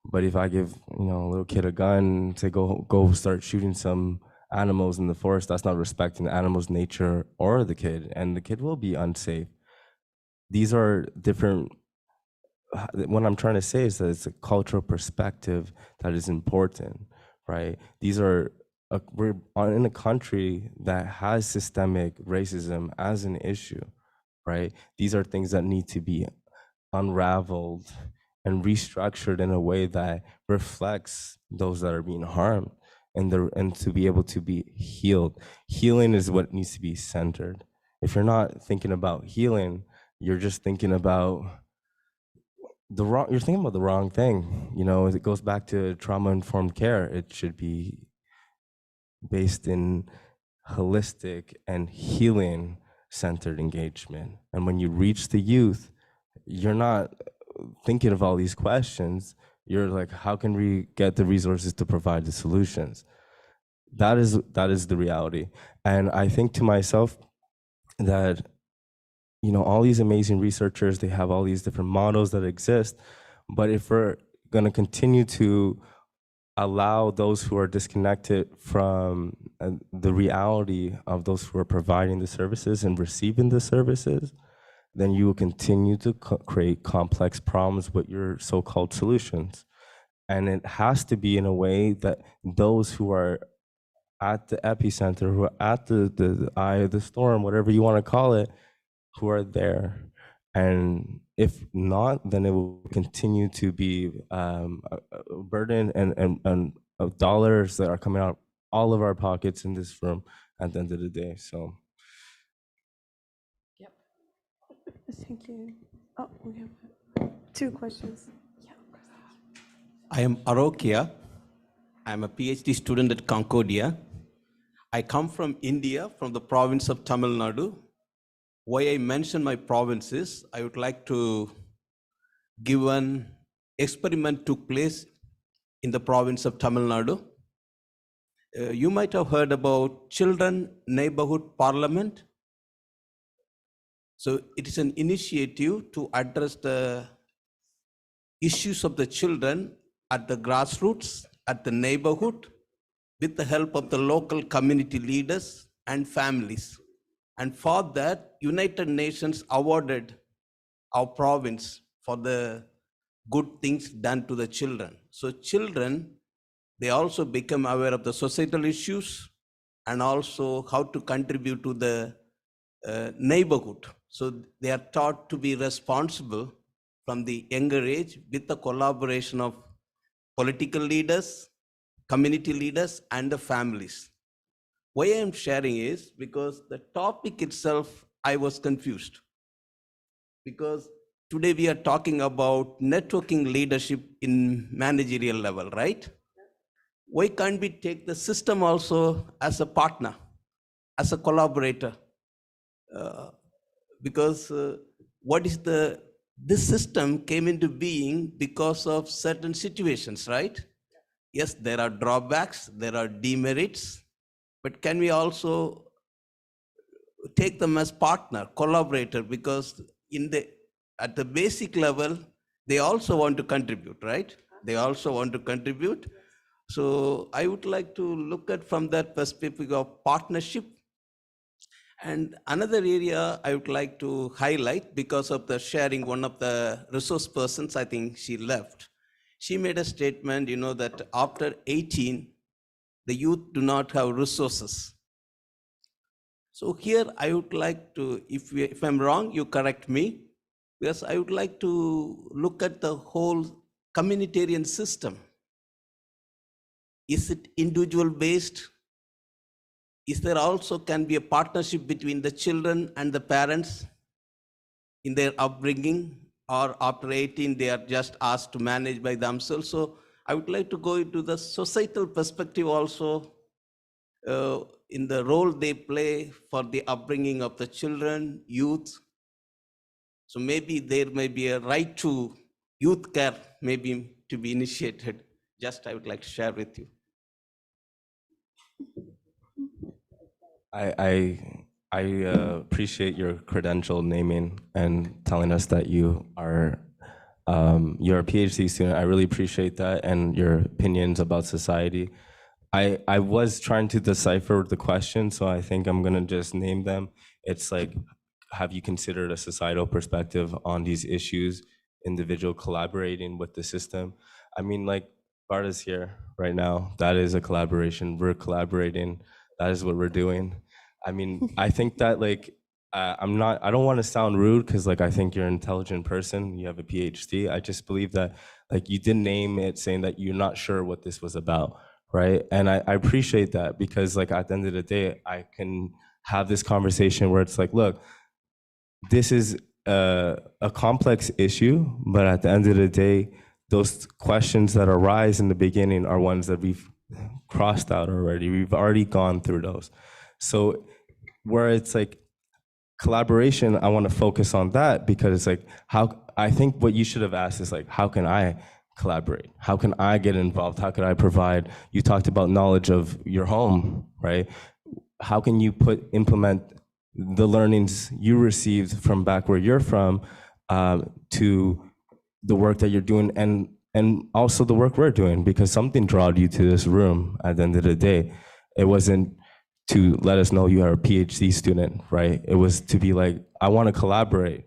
But if I give, a little kid a gun to go start shooting some animals in the forest, that's not respecting the animal's nature or the kid, and the kid will be unsafe. These are different. What I'm trying to say is that it's a cultural perspective that is important, right? We're in a country that has systemic racism as an issue, right? These are things that need to be unraveled and restructured in a way that reflects those that are being harmed, and to be able to be healed. Healing is what needs to be centered. If you're not thinking about healing, you're just thinking about you're thinking about the wrong thing. You know, it goes back to trauma-informed care. It should be based in holistic and healing centered engagement. And when you reach the youth, you're not thinking of all these questions. You're like, how can we get the resources to provide the solutions? That is the reality. And I think to myself that, you know, all these amazing researchers, they have all these different models that exist, but if we're going to continue to allow those who are disconnected from the reality of those who are providing the services and receiving the services, then you will continue to create complex problems with your so-called solutions. And it has to be in a way that those who are at the epicenter, who are at the eye of the storm, whatever you want to call it, who are there. And if not, then it will continue to be a burden and of dollars that are coming out all of our pockets in this room at the end of the day. So. Yep. Thank you. Oh, we have 2 questions. I am Arokia. I'm a PhD student at Concordia. I come from India, from the province of Tamil Nadu. Why I mention my province is, I would like to give an experiment took place in the province of Tamil Nadu. You might have heard about Children Neighborhood Parliament. So it is an initiative to address the issues of the children at the grassroots, at the neighborhood, with the help of the local community leaders and families. And for that, United Nations awarded our province for the good things done to the children. So children, they also become aware of the societal issues and also how to contribute to the neighborhood. So they are taught to be responsible from the younger age with the collaboration of political leaders, community leaders, and the families. Why I am sharing is because the topic itself, I was confused. Because today we are talking about networking leadership in managerial level, right? Why can't we take the system also as a partner, as a collaborator? Because this system came into being because of certain situations, right? Yes, there are drawbacks, there are demerits, but can we also take them as partner, collaborator? Because at the basic level, they also want to contribute, right? They also want to contribute. So I would like to look at from that perspective of partnership. And another area I would like to highlight, because of the sharing, one of the resource persons, I think she left. She made a statement, you know, that after 18, the youth do not have resources. So here I would like to, if I'm wrong, you correct me, because I would like to look at the whole communitarian system. Is it individual based? Is there also can be a partnership between the children and the parents in their upbringing, or after 18 they are just asked to manage by themselves? So I would like to go into the societal perspective also, in the role they play for the upbringing of the children, youth. So maybe there may be a right to youth care, maybe to be initiated. Just I would like to share with you. I appreciate your credential naming and telling us that you are you're a PhD student. I really appreciate that, and your opinions about society. I was trying to decipher the question, so I think I'm gonna just name them. It's like, have you considered a societal perspective on these issues, individual collaborating with the system? I mean, like, Varda's here right now. That is a collaboration. We're collaborating. That is what we're doing. I mean, I think that, like, I don't want to sound rude because like I think you're an intelligent person, you have a PhD. I just believe that like you didn't name it saying that you're not sure what this was about, right? And I appreciate that because like at the end of the day, I can have this conversation where it's like, look, this is a complex issue, but at the end of the day, those questions that arise in the beginning are ones that we've crossed out already. We've already gone through those. So where it's like collaboration, I want to focus on that because it's like, how, I think what you should have asked is like, how can I collaborate? How can I get involved? How can I provide? You talked about knowledge of your home, right? How can you implement the learnings you received from back where you're from to the work that you're doing and also the work we're doing, because something drawed you to this room at the end of the day. It wasn't to let us know you are a PhD student, right? It was to be like, I want to collaborate.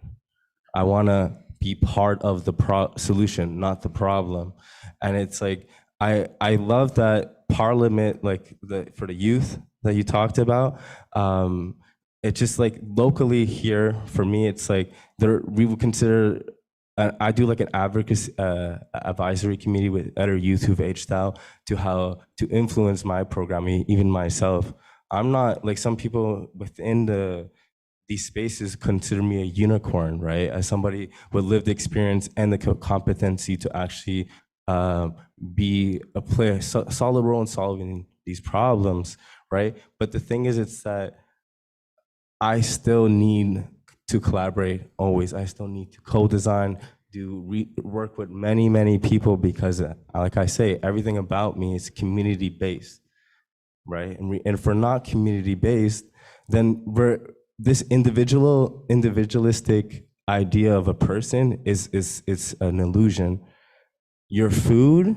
I want to be part of the solution, not the problem. And it's like, I love that Parliament, like for the youth that you talked about. It's just like locally here, for me, it's like we would consider, I do like an advocacy advisory committee with other youth who've aged out to how to influence my programming, even myself. I'm not like some people within these spaces consider me a unicorn, right? As somebody with lived experience and the competency to actually play a solid role in solving these problems, right? But the thing is, it's that I still need to collaborate always. I still need to co-design, work with many, many people because, like I say, everything about me is community-based, right? And if we're not community-based, then this individualistic idea of a person is an illusion. Your food,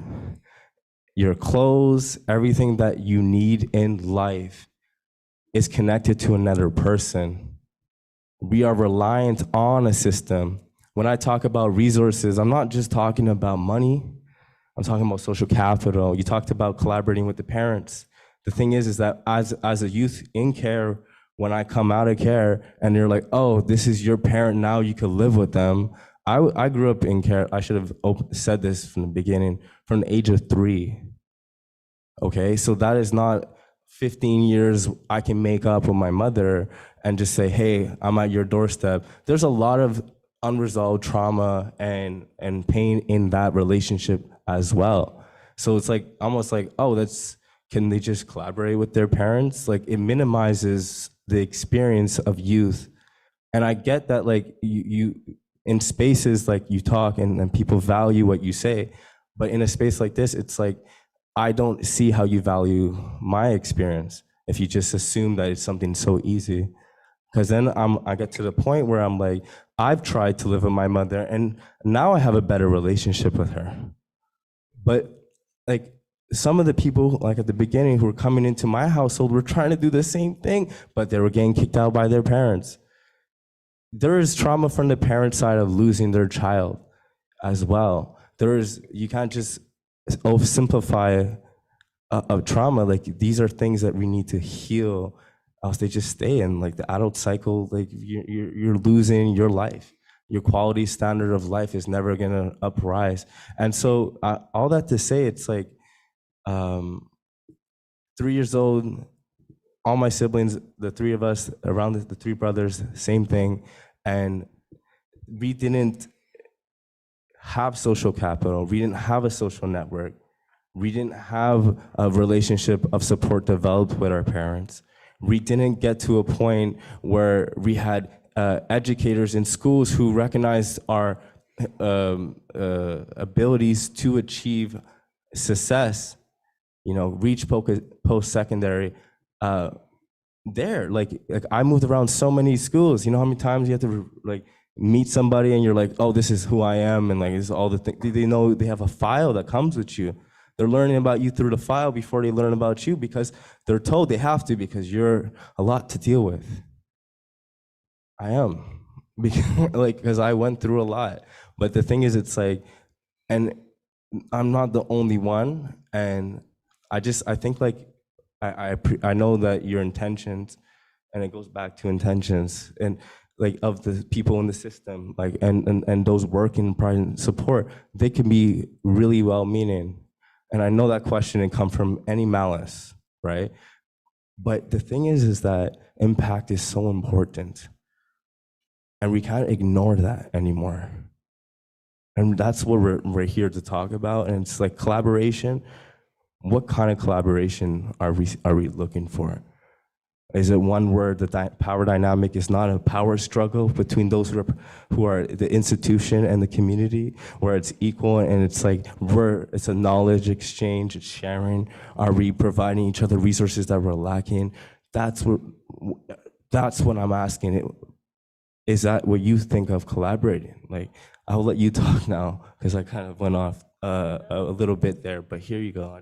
your clothes, everything that you need in life is connected to another person. We are reliant on a system. When I talk about resources, I'm not just talking about money. I'm talking about social capital. You talked about collaborating with the parents. The thing is that as a youth in care, when I come out of care and you're like, oh, this is your parent, now you could live with them. I grew up in care. I should have said this from the beginning, from the age of 3. Okay, so that is not 15 years I can make up with my mother and just say, hey, I'm at your doorstep. There's a lot of unresolved trauma and pain in that relationship as well. So it's like almost like, oh, can they just collaborate with their parents? Like it minimizes the experience of youth. And I get that like you in spaces like you talk and people value what you say, but in a space like this, it's like, I don't see how you value my experience if you just assume that it's something so easy. Because then I get to the point where I'm like, I've tried to live with my mother and now I have a better relationship with her. But like some of the people like at the beginning who were coming into my household were trying to do the same thing, but they were getting kicked out by their parents. There is trauma from the parent side of losing their child as well. You can't just oversimplify a trauma. Like these are things that we need to heal, else they just stay in like the adult cycle. Like you're losing your life. Your quality standard of life is never gonna uprise. And so all that to say, it's like 3 years old, all my siblings, the 3 of us around the 3 brothers, same thing. And we didn't have social capital. We didn't have a social network. We didn't have a relationship of support developed with our parents. We didn't get to a point where we had educators in schools who recognized our abilities to achieve success, reach post-secondary. Like I moved around so many schools. You know how many times you have to like meet somebody and you're like, oh, this is who I am, and like this is all the things. They know they have a file that comes with you. They're learning about you through the file before they learn about you because they're told they have to because you're a lot to deal with. I am, because I went through a lot. But the thing is, it's like, and I'm not the only one. And I think like, I know that your intentions And it goes back to intentions and like of the people in the system, like and those working private support, they can be really well-meaning. And I know that question didn't come from any malice, right? But the thing is that impact is so important. And we can't ignore that anymore. And that's what we're here to talk about. And it's like collaboration. What kind of collaboration are we looking for? Is it one where the power dynamic is not a power struggle between those who are the institution and the community, where it's equal and it's like it's a knowledge exchange, it's sharing? Are we providing each other resources that we're lacking? That's what I'm asking. Is that what you think of collaborating? Like, I'll let you talk now because I kind of went off a little bit there, but here you go.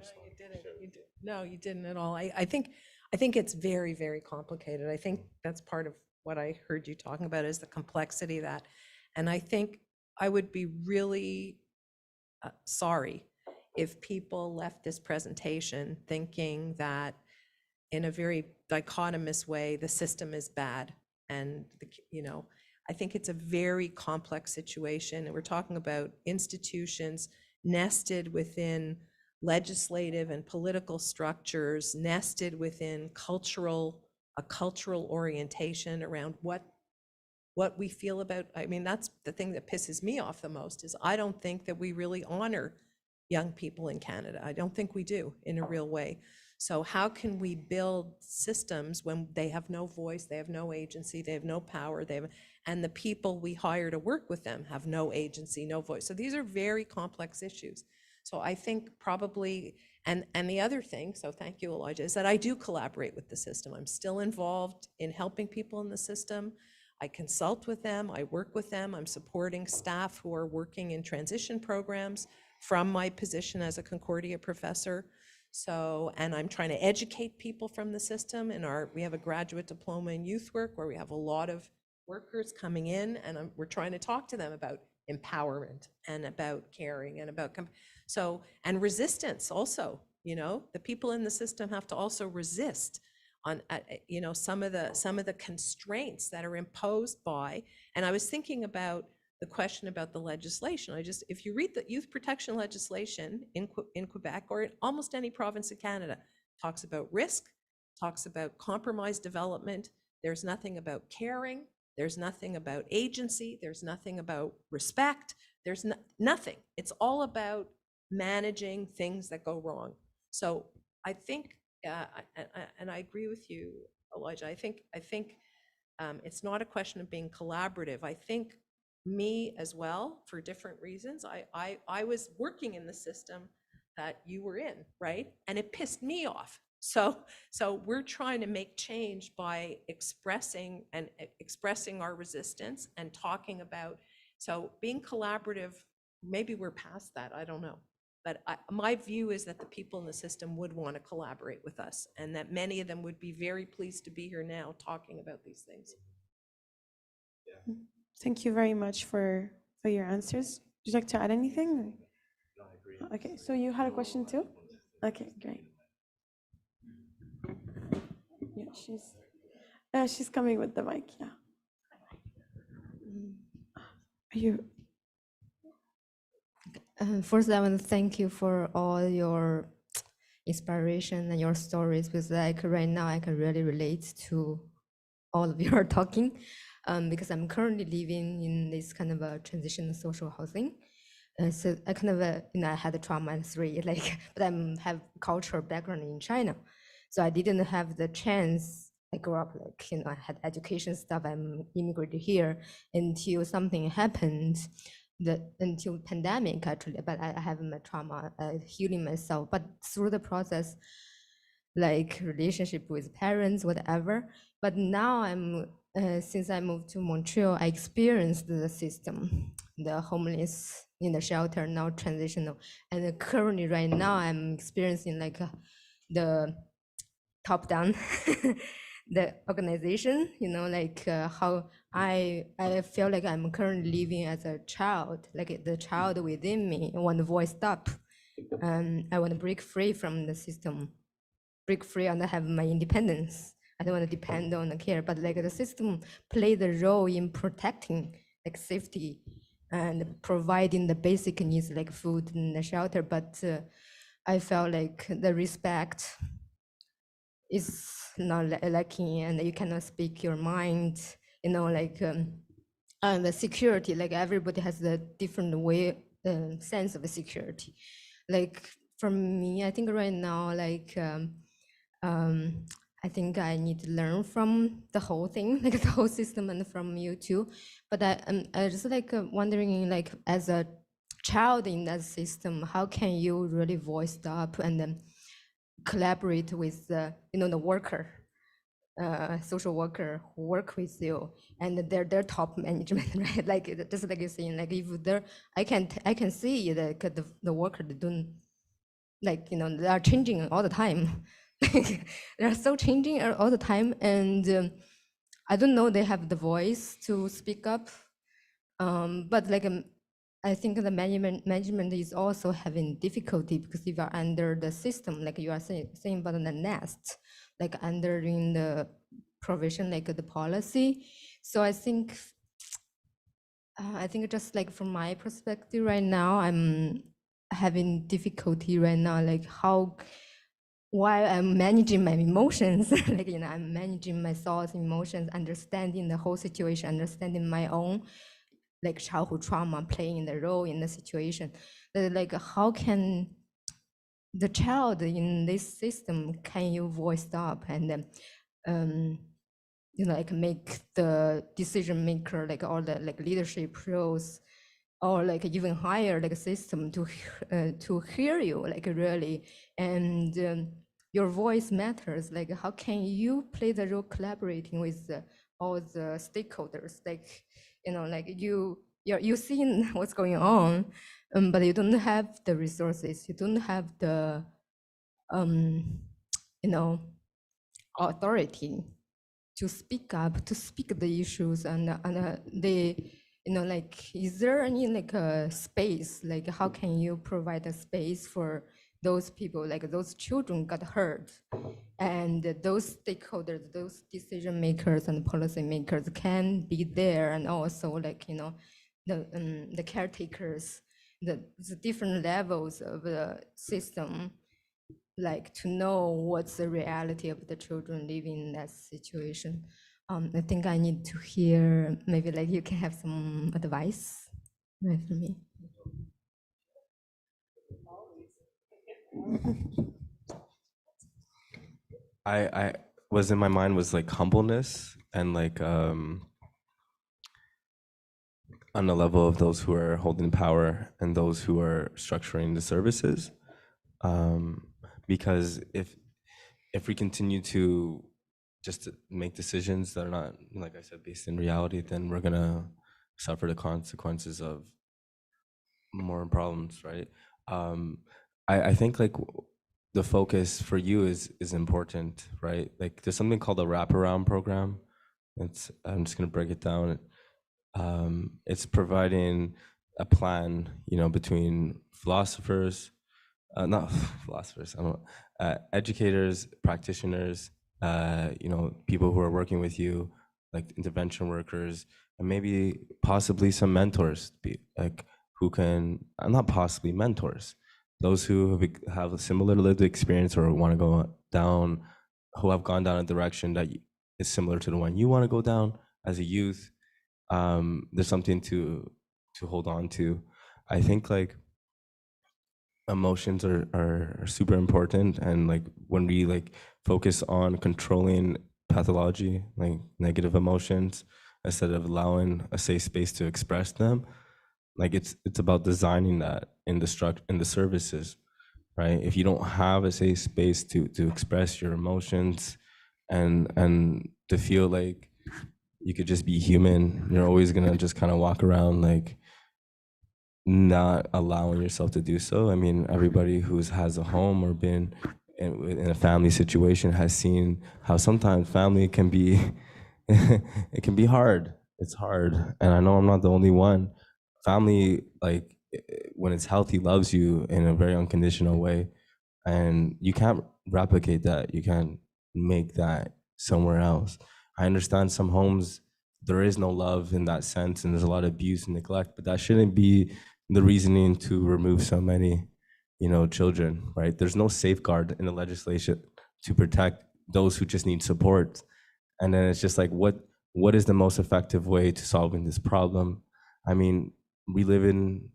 No, you didn't at all. I think it's very, very complicated. I think that's part of what I heard you talking about is the complexity of that. And I think I would be really sorry if people left this presentation thinking that in a very dichotomous way, the system is bad. And, I think it's a very complex situation. And we're talking about institutions nested within legislative and political structures, nested within a cultural orientation around what we feel about. I mean, that's the thing that pisses me off the most is I don't think that we really honor young people in Canada. I don't think we do in a real way. So how can we build systems when they have no voice, they have no agency, they have no power, and the people we hire to work with them have no agency, no voice. So these are very complex issues. So I think probably, and the other thing, so thank you, Olise, is that I do collaborate with the system. I'm still involved in helping people in the system. I consult with them, I work with them, I'm supporting staff who are working in transition programs from my position as a Concordia professor. So, and I'm trying to educate people from the system. We have a graduate diploma in youth work where we have a lot of workers coming in, and we're trying to talk to them about empowerment and about caring and about and resistance also. The people in the system have to also resist on some of the constraints that are imposed by. And I was thinking about the question about the legislation. If you read the youth protection legislation in Quebec or in almost any province of Canada, talks about risk, talks about compromised development. There's nothing about caring. There's nothing about agency. There's nothing about respect. There's nothing. It's all about managing things that go wrong. So I think, and I agree with you, Olise. I think it's not a question of being collaborative. I think me as well, for different reasons. I was working in the system that you were in, right? And it pissed me off. So we're trying to make change by expressing our resistance and talking about, so being collaborative, maybe we're past that, I don't know. But my view is that the people in the system would want to collaborate with us and that many of them would be very pleased to be here now talking about these things. Yeah. Thank you very much for your answers. Would you like to add anything? No, I agree. Okay, so you had a question too? Okay, great. Yeah, she's coming with the mic, yeah. Are you? First, I want to thank you for all your inspiration and your stories, because like right now I can really relate to all of your talking. Because I'm currently living in this kind of a transitional social housing. So I kind of, I had a trauma at 3, but I have cultural background in China. So I didn't have the chance, I grew up I had education stuff, I'm immigrated here until something happened, until pandemic actually, but I have my trauma, healing myself. But through the process, relationship with parents, whatever. But now since I moved to Montreal, I experienced the system, the homeless in the shelter, now transitional. And currently right now I'm experiencing the top down, the organization, how I feel like I'm currently living as a child, the child within me want to voice up. I want to break free from the system, break free and have my independence. I don't want to depend on the care, but like the system play the role in protecting like safety and providing the basic needs like food and the shelter. But I felt like the respect is not lacking, and you cannot speak your mind, you know, like and the security, like everybody has a different way sense of security. Like for me, I think right now, like I think I need to learn from the whole thing, like the whole system, and from you too. But I just like wondering, like as a child in that system, how can you really voice up and then collaborate with the, you know, the worker, social worker who work with you, and their top management, right? Like just like you're saying, like if they're, I can see that the worker they don't, like, you know, they are changing all the time. They're so changing all the time, and I don't know they have the voice to speak up. But like I think the management is also having difficulty because if you are under the system, like you are saying about the nest, like under in the provision, like the policy. So I think just like from my perspective right now, I'm having difficulty right now, like while I'm managing my emotions, like, you know, I'm managing my thoughts, emotions, understanding the whole situation, understanding my own like childhood trauma playing the role in the situation. Like how can the child in this system, can you voice up and you know, like make the decision maker, like all the like leadership roles, or like even higher like a system to hear you, like really, and your voice matters. Like how can you play the role collaborating with all the stakeholders, like, you know, like you're seeing what's going on, but you don't have the resources, you don't have the you know, authority to speak up, to speak the issues, and they, you know, like, is there any like a space, like how can you provide a space for those people, like those children got hurt, and those stakeholders, those decision makers and policy makers can be there, and also like, you know, the caretakers, the different levels of the system, like to know what's the reality of the children living in that situation. I think I need to hear, maybe like you can have some advice for me. I was in my mind was like humbleness and like on the level of those who are holding power and those who are structuring the services, because if we continue to just make decisions that are not, like I said, based in reality, then we're gonna suffer the consequences of more problems, right? I think like the focus for you is important, right? Like there's something called a wraparound program. I'm just gonna break it down. It's providing a plan, you know, between philosophers, not philosophers, educators, practitioners, you know, people who are working with you, like intervention workers, and maybe possibly some mentors, like who can, not possibly mentors, those who have a similar lived experience or want to go down, who have gone down a direction that is similar to the one you want to go down as a youth. There's something to hold on to. I think like emotions are super important, and like when we like focus on controlling pathology, like negative emotions, instead of allowing a safe space to express them, like it's about designing that in the services, right? If you don't have a safe space to express your emotions and to feel like you could just be human, you're always gonna just kind of walk around like not allowing yourself to do so. I mean, everybody who has a home or been in a family situation has seen how sometimes family can be it can be hard. It's hard, and I know I'm not the only one. Family, like when it's healthy, loves you in a very unconditional way, and you can't replicate that. You can't make that somewhere else. I understand some homes, there is no love in that sense, and there's a lot of abuse and neglect, but that shouldn't be the reasoning to remove so many, children, right? There's no safeguard in the legislation to protect those who just need support. And then it's just like, what is the most effective way to solving this problem? I mean, we live in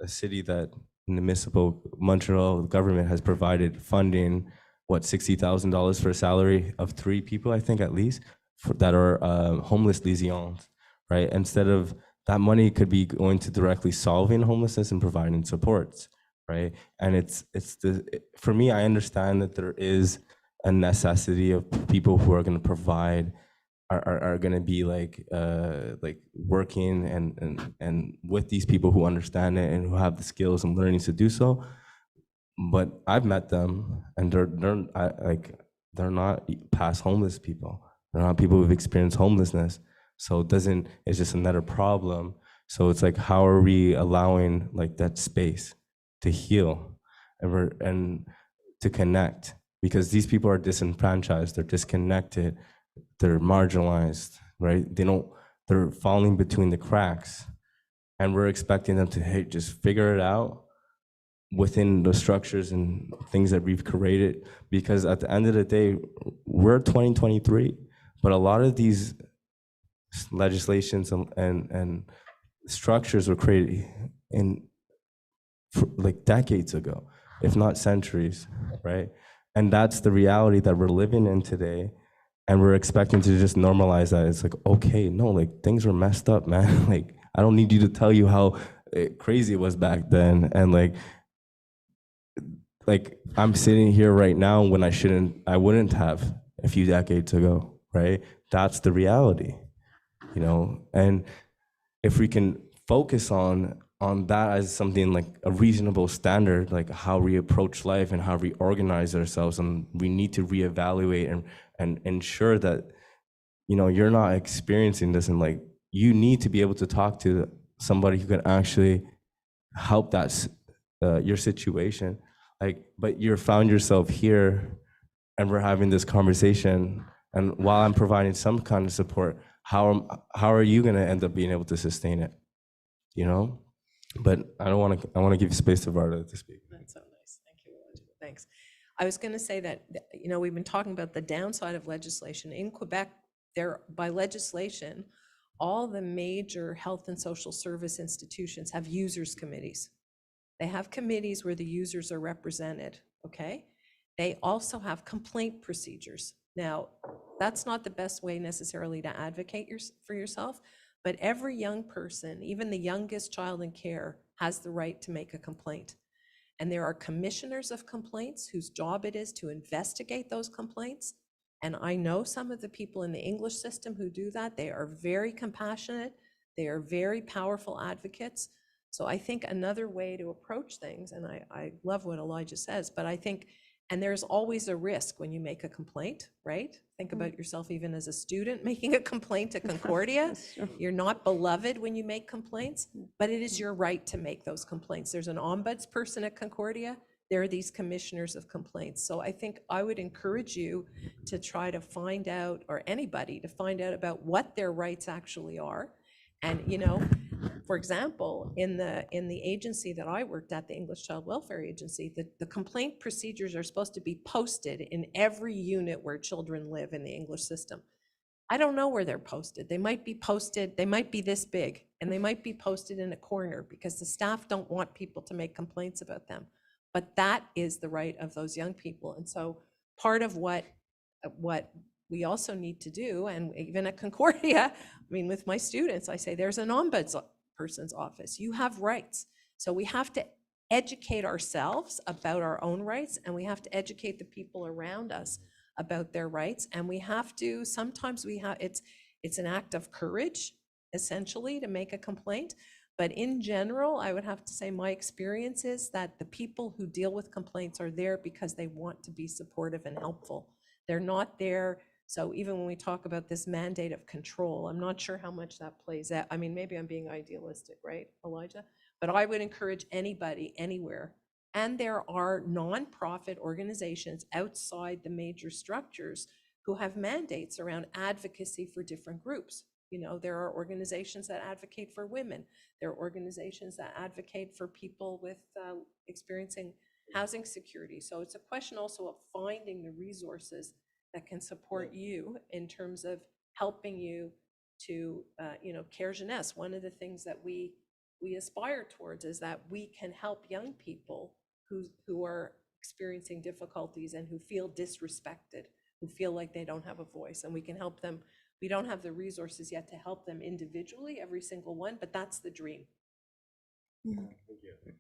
a city that the municipal Montreal government has provided funding, $60,000 for a salary of 3 people, I think at least, that are homeless liaisons, right? Instead of that money could be going to directly solving homelessness and providing supports, right? And for me, I understand that there is a necessity of people who are going to provide, are going to be like working and with these people who understand it and who have the skills and learnings to do so. But I've met them, and they're not past homeless people. They're not people who've experienced homelessness. So it's just another problem. So it's like, how are we allowing like that space to heal and to connect? Because these people are disenfranchised, they're disconnected, they're marginalized, right? They're falling between the cracks, and we're expecting them to, hey, just figure it out within the structures and things that we've created. Because at the end of the day, we're 2023, but a lot of these legislations and structures were created like decades ago, if not centuries, right? And that's the reality that we're living in today. And we're expecting to just normalize that. It's like, okay, no, like things were messed up, man. Like, I don't need you to tell you how crazy it was back then. And like I'm sitting here right now when I wouldn't have a few decades ago, right? That's the reality, And if we can focus on that as something like a reasonable standard, like how we approach life and how we organize ourselves, and we need to reevaluate and ensure that, you're not experiencing this, and like, you need to be able to talk to somebody who can actually help your situation. Like, but you found yourself here and we're having this conversation, and while I'm providing some kind of support, how are you going to end up being able to sustain it? But I want to give space to Varda to speak. That's so nice. Thank you. Thanks. I was going to say that, we've been talking about the downside of legislation. In Quebec, by legislation, all the major health and social service institutions have users committees. They have committees where the users are represented, okay? They also have complaint procedures. Now, that's not the best way necessarily to advocate for yourself, but every young person, even the youngest child in care, has the right to make a complaint. And there are commissioners of complaints whose job it is to investigate those complaints. And I know some of the people in the English system who do that. They are very compassionate. They are very powerful advocates. So I think another way to approach things, and I love what Elijah says, but I think, and there's always a risk when you make a complaint, right? Think about yourself even as a student making a complaint to Concordia. You're not beloved when you make complaints, but it is your right to make those complaints. There's an ombudsperson at Concordia. There are these commissioners of complaints. So I think I would encourage you to try to find out, or anybody to find out about what their rights actually are. And, for example, in the agency that I worked at, the English Child Welfare Agency, the complaint procedures are supposed to be posted in every unit where children live in the English system. I don't know where they're posted. They might be posted, they might be this big, and they might be posted in a corner because the staff don't want people to make complaints about them. But that is the right of those young people. And so part of what we also need to do, and even at Concordia, with my students, I say there's an ombudsperson's office. You have rights. So we have to educate ourselves about our own rights, and we have to educate the people around us about their rights. And we have to, sometimes it's an act of courage, essentially, to make a complaint. But in general, I would have to say my experience is that the people who deal with complaints are there because they want to be supportive and helpful. They're not there. So even when we talk about this mandate of control, I'm not sure how much that plays out. Maybe I'm being idealistic, right, Elijah? But I would encourage anybody, anywhere. And there are nonprofit organizations outside the major structures who have mandates around advocacy for different groups. You know, there are organizations that advocate for women. There are organizations that advocate for people with experiencing housing security. So it's a question also of finding the resources that can support you in terms of helping you to, you know, care jeunesse. One of the things that we aspire towards is that we can help young people who are experiencing difficulties and who feel disrespected, who feel like they don't have a voice, and we can help them. We don't have the resources yet to help them individually, every single one, but that's the dream.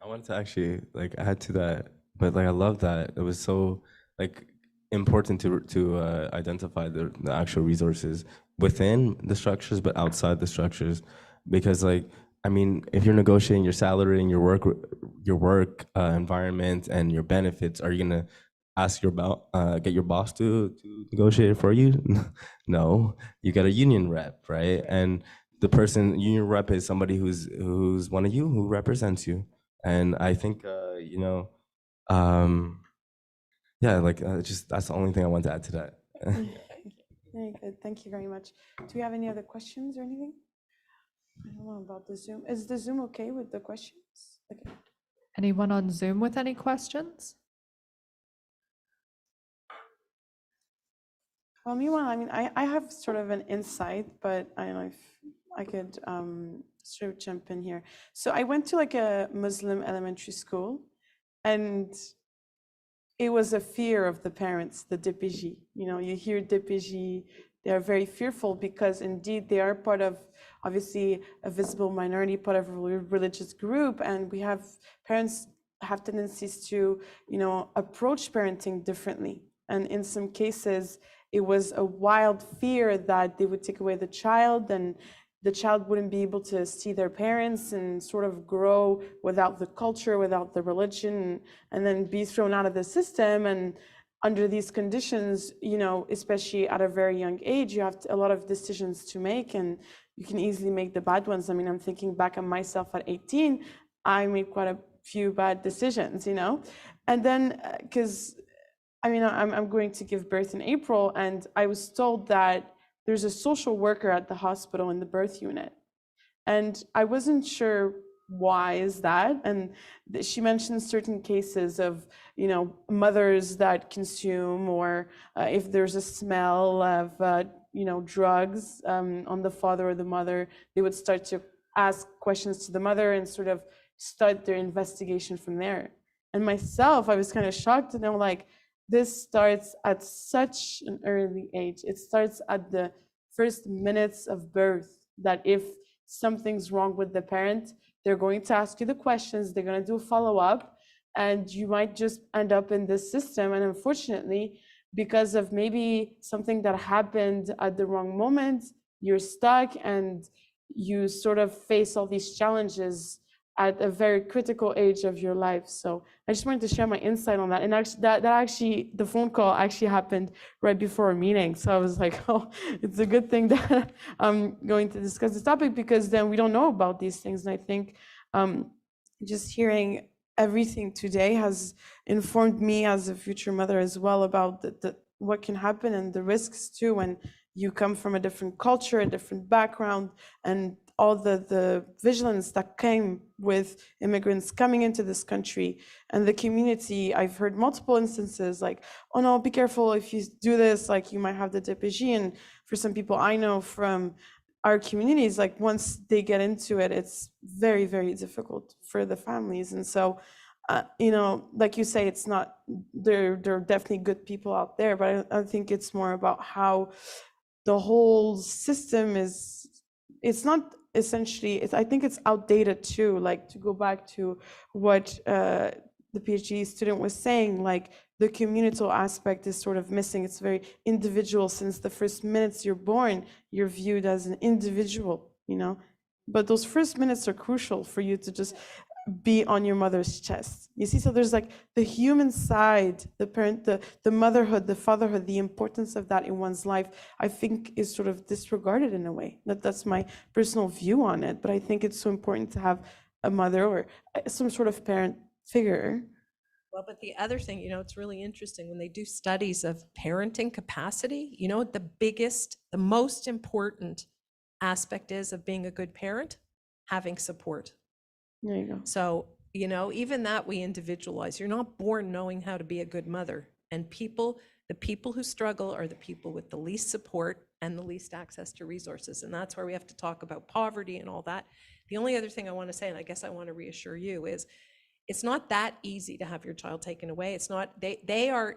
I wanted to actually like add to that, but like I love that it was so like important to identify the actual resources within the structures, but outside the structures, because like I mean, if you're negotiating your salary and your work environment and your benefits, are you gonna ask get your boss to negotiate it for you? No, you get a union rep, right? And the union rep is somebody who's one of you, who represents you. And I think you know, yeah, like just that's the only thing I want to add to that. Very good. Thank you very much. Do we have any other questions or anything? I don't know about the Zoom. Is the Zoom okay with the questions? Okay. Anyone on Zoom with any questions? Well, meanwhile, I mean, I have sort of an insight, but I don't know if I could sort of jump in here. So I went to like a Muslim elementary school, and it was a fear of the parents, the DPG. You know, you hear DPG, they are very fearful because indeed they are part of, obviously, a visible minority, part of a religious group, and we have parents have tendencies to, you know, approach parenting differently. And in some cases, it was a wild fear that they would take away the child and the child wouldn't be able to see their parents and sort of grow without the culture, without the religion, and then be thrown out of the system. And under these conditions, you know, especially at a very young age, you have a lot of decisions to make, and you can easily make the bad ones. I mean, I'm thinking back on myself at 18, I made quite a few bad decisions, you know? And then, because I mean, I'm going to give birth in April, and I was told that there's a social worker at the hospital in the birth unit. And I wasn't sure why is that. And she mentioned certain cases of, you know, mothers that consume, or if there's a smell of, you know, drugs on the father or the mother, they would start to ask questions to the mother and sort of start their investigation from there. And myself, I was kind of shocked, and I'm like, this starts at such an early age. It starts at the first minutes of birth, that if something's wrong with the parent, they're going to ask you the questions, they're going to do a follow-up, and you might just end up in this system. And unfortunately, because of maybe something that happened at the wrong moment, you're stuck and you sort of face all these challenges at a very critical age of your life. So I just wanted to share my insight on that. And actually, that actually, the phone call actually happened right before a meeting. So I was like, oh, it's a good thing that I'm going to discuss this topic, because then we don't know about these things. And I think just hearing everything today has informed me as a future mother as well about what can happen and the risks too when you come from a different culture, a different background, and all the vigilance that came with immigrants coming into this country. And the community, I've heard multiple instances like, oh no, be careful if you do this, like you might have the DPG. And for some people I know from our communities, like once they get into it, it's very, very difficult for the families. And so, you know, like you say, it's not, there are definitely good people out there, but I think it's more about how the whole system is, it's not essentially, I think it's outdated too, like to go back to what the PhD student was saying, like the communal aspect is sort of missing. It's very individual. Since the first minutes you're born, you're viewed as an individual, you know, but those first minutes are crucial for you to just be on your mother's chest. You see, so there's like the human side, the parent, the motherhood, the fatherhood, the importance of that in one's life, I think is sort of disregarded in a way. That's my personal view on it, but I think it's so important to have a mother or some sort of parent figure Well, but the other thing, it's really interesting when they do studies of parenting capacity, what the most important aspect is of being a good parent? Having support. There you go. So, even that we individualize. You're not born knowing how to be a good mother. And the people who struggle are the people with the least support and the least access to resources. And that's where we have to talk about poverty and all that. The only other thing I want to say, and I guess I want to reassure you, is it's not that easy to have your child taken away. It's not, the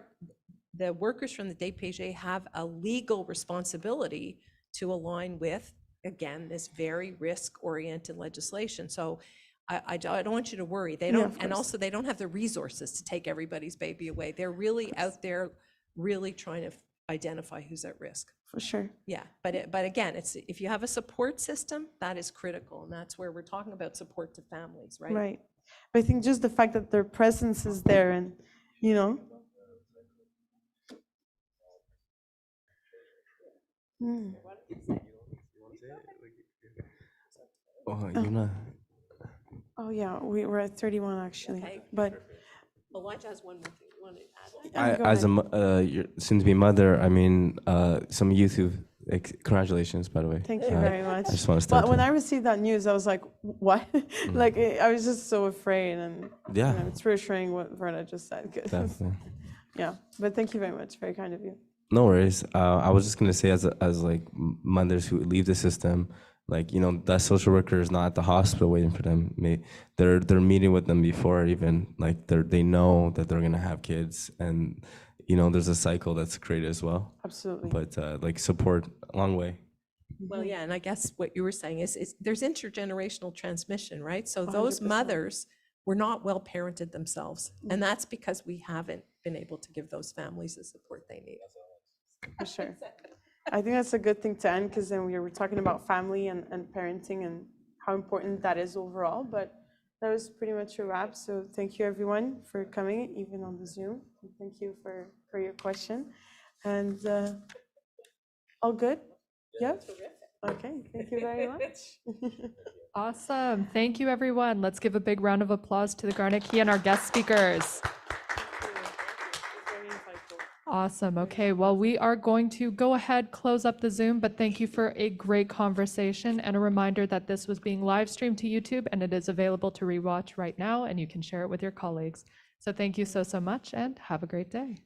workers from the DPJ have a legal responsibility to align with, again, this very risk-oriented legislation. So I don't want you to worry. They don't, and also they don't have the resources to take everybody's baby away. They're really out there, really trying to identify who's at risk. For sure. Yeah, but again, if you have a support system, that is critical, and that's where we're talking about support to families, right? Right. But I think just the fact that their presence is there, and Oh, you're not. Oh yeah, we're at 31 actually. Okay. But Elijah has one more thing. You want to add? go As ahead. your soon-to-be mother, I mean, some YouTube. Congratulations, by the way. Thank you very much. I just want to start. But when I received that news, I was like, what? Like, I was just so afraid, and Yeah. it's reassuring what Varda just said. 'Cause- Definitely. yeah, but thank you very much. Very kind of you. No worries. I was just gonna say, as like mothers who leave the system, like that social worker is not at the hospital waiting for them. They're meeting with them before even like they know that they're gonna have kids, and there's a cycle that's created as well. Absolutely. But like support a long way. Well, yeah, and I guess what you were saying is there's intergenerational transmission, right? So those 100%. mothers were not well parented themselves, and that's because we haven't been able to give those families the support they need. For sure. I think that's a good thing to end, because then we were talking about family and parenting and how important that is overall. But that was pretty much a wrap. So thank you everyone for coming, even on the Zoom. And thank you for your question. And all good? Yeah? Okay, thank you very much. Awesome. Thank you, everyone. Let's give a big round of applause to the Garnet Key and our guest speakers. Awesome. Okay, well, we are going to go ahead, close up the Zoom, but thank you for a great conversation, and a reminder that this was being live streamed to YouTube, and it is available to rewatch right now, and you can share it with your colleagues. So thank you so much, and have a great day.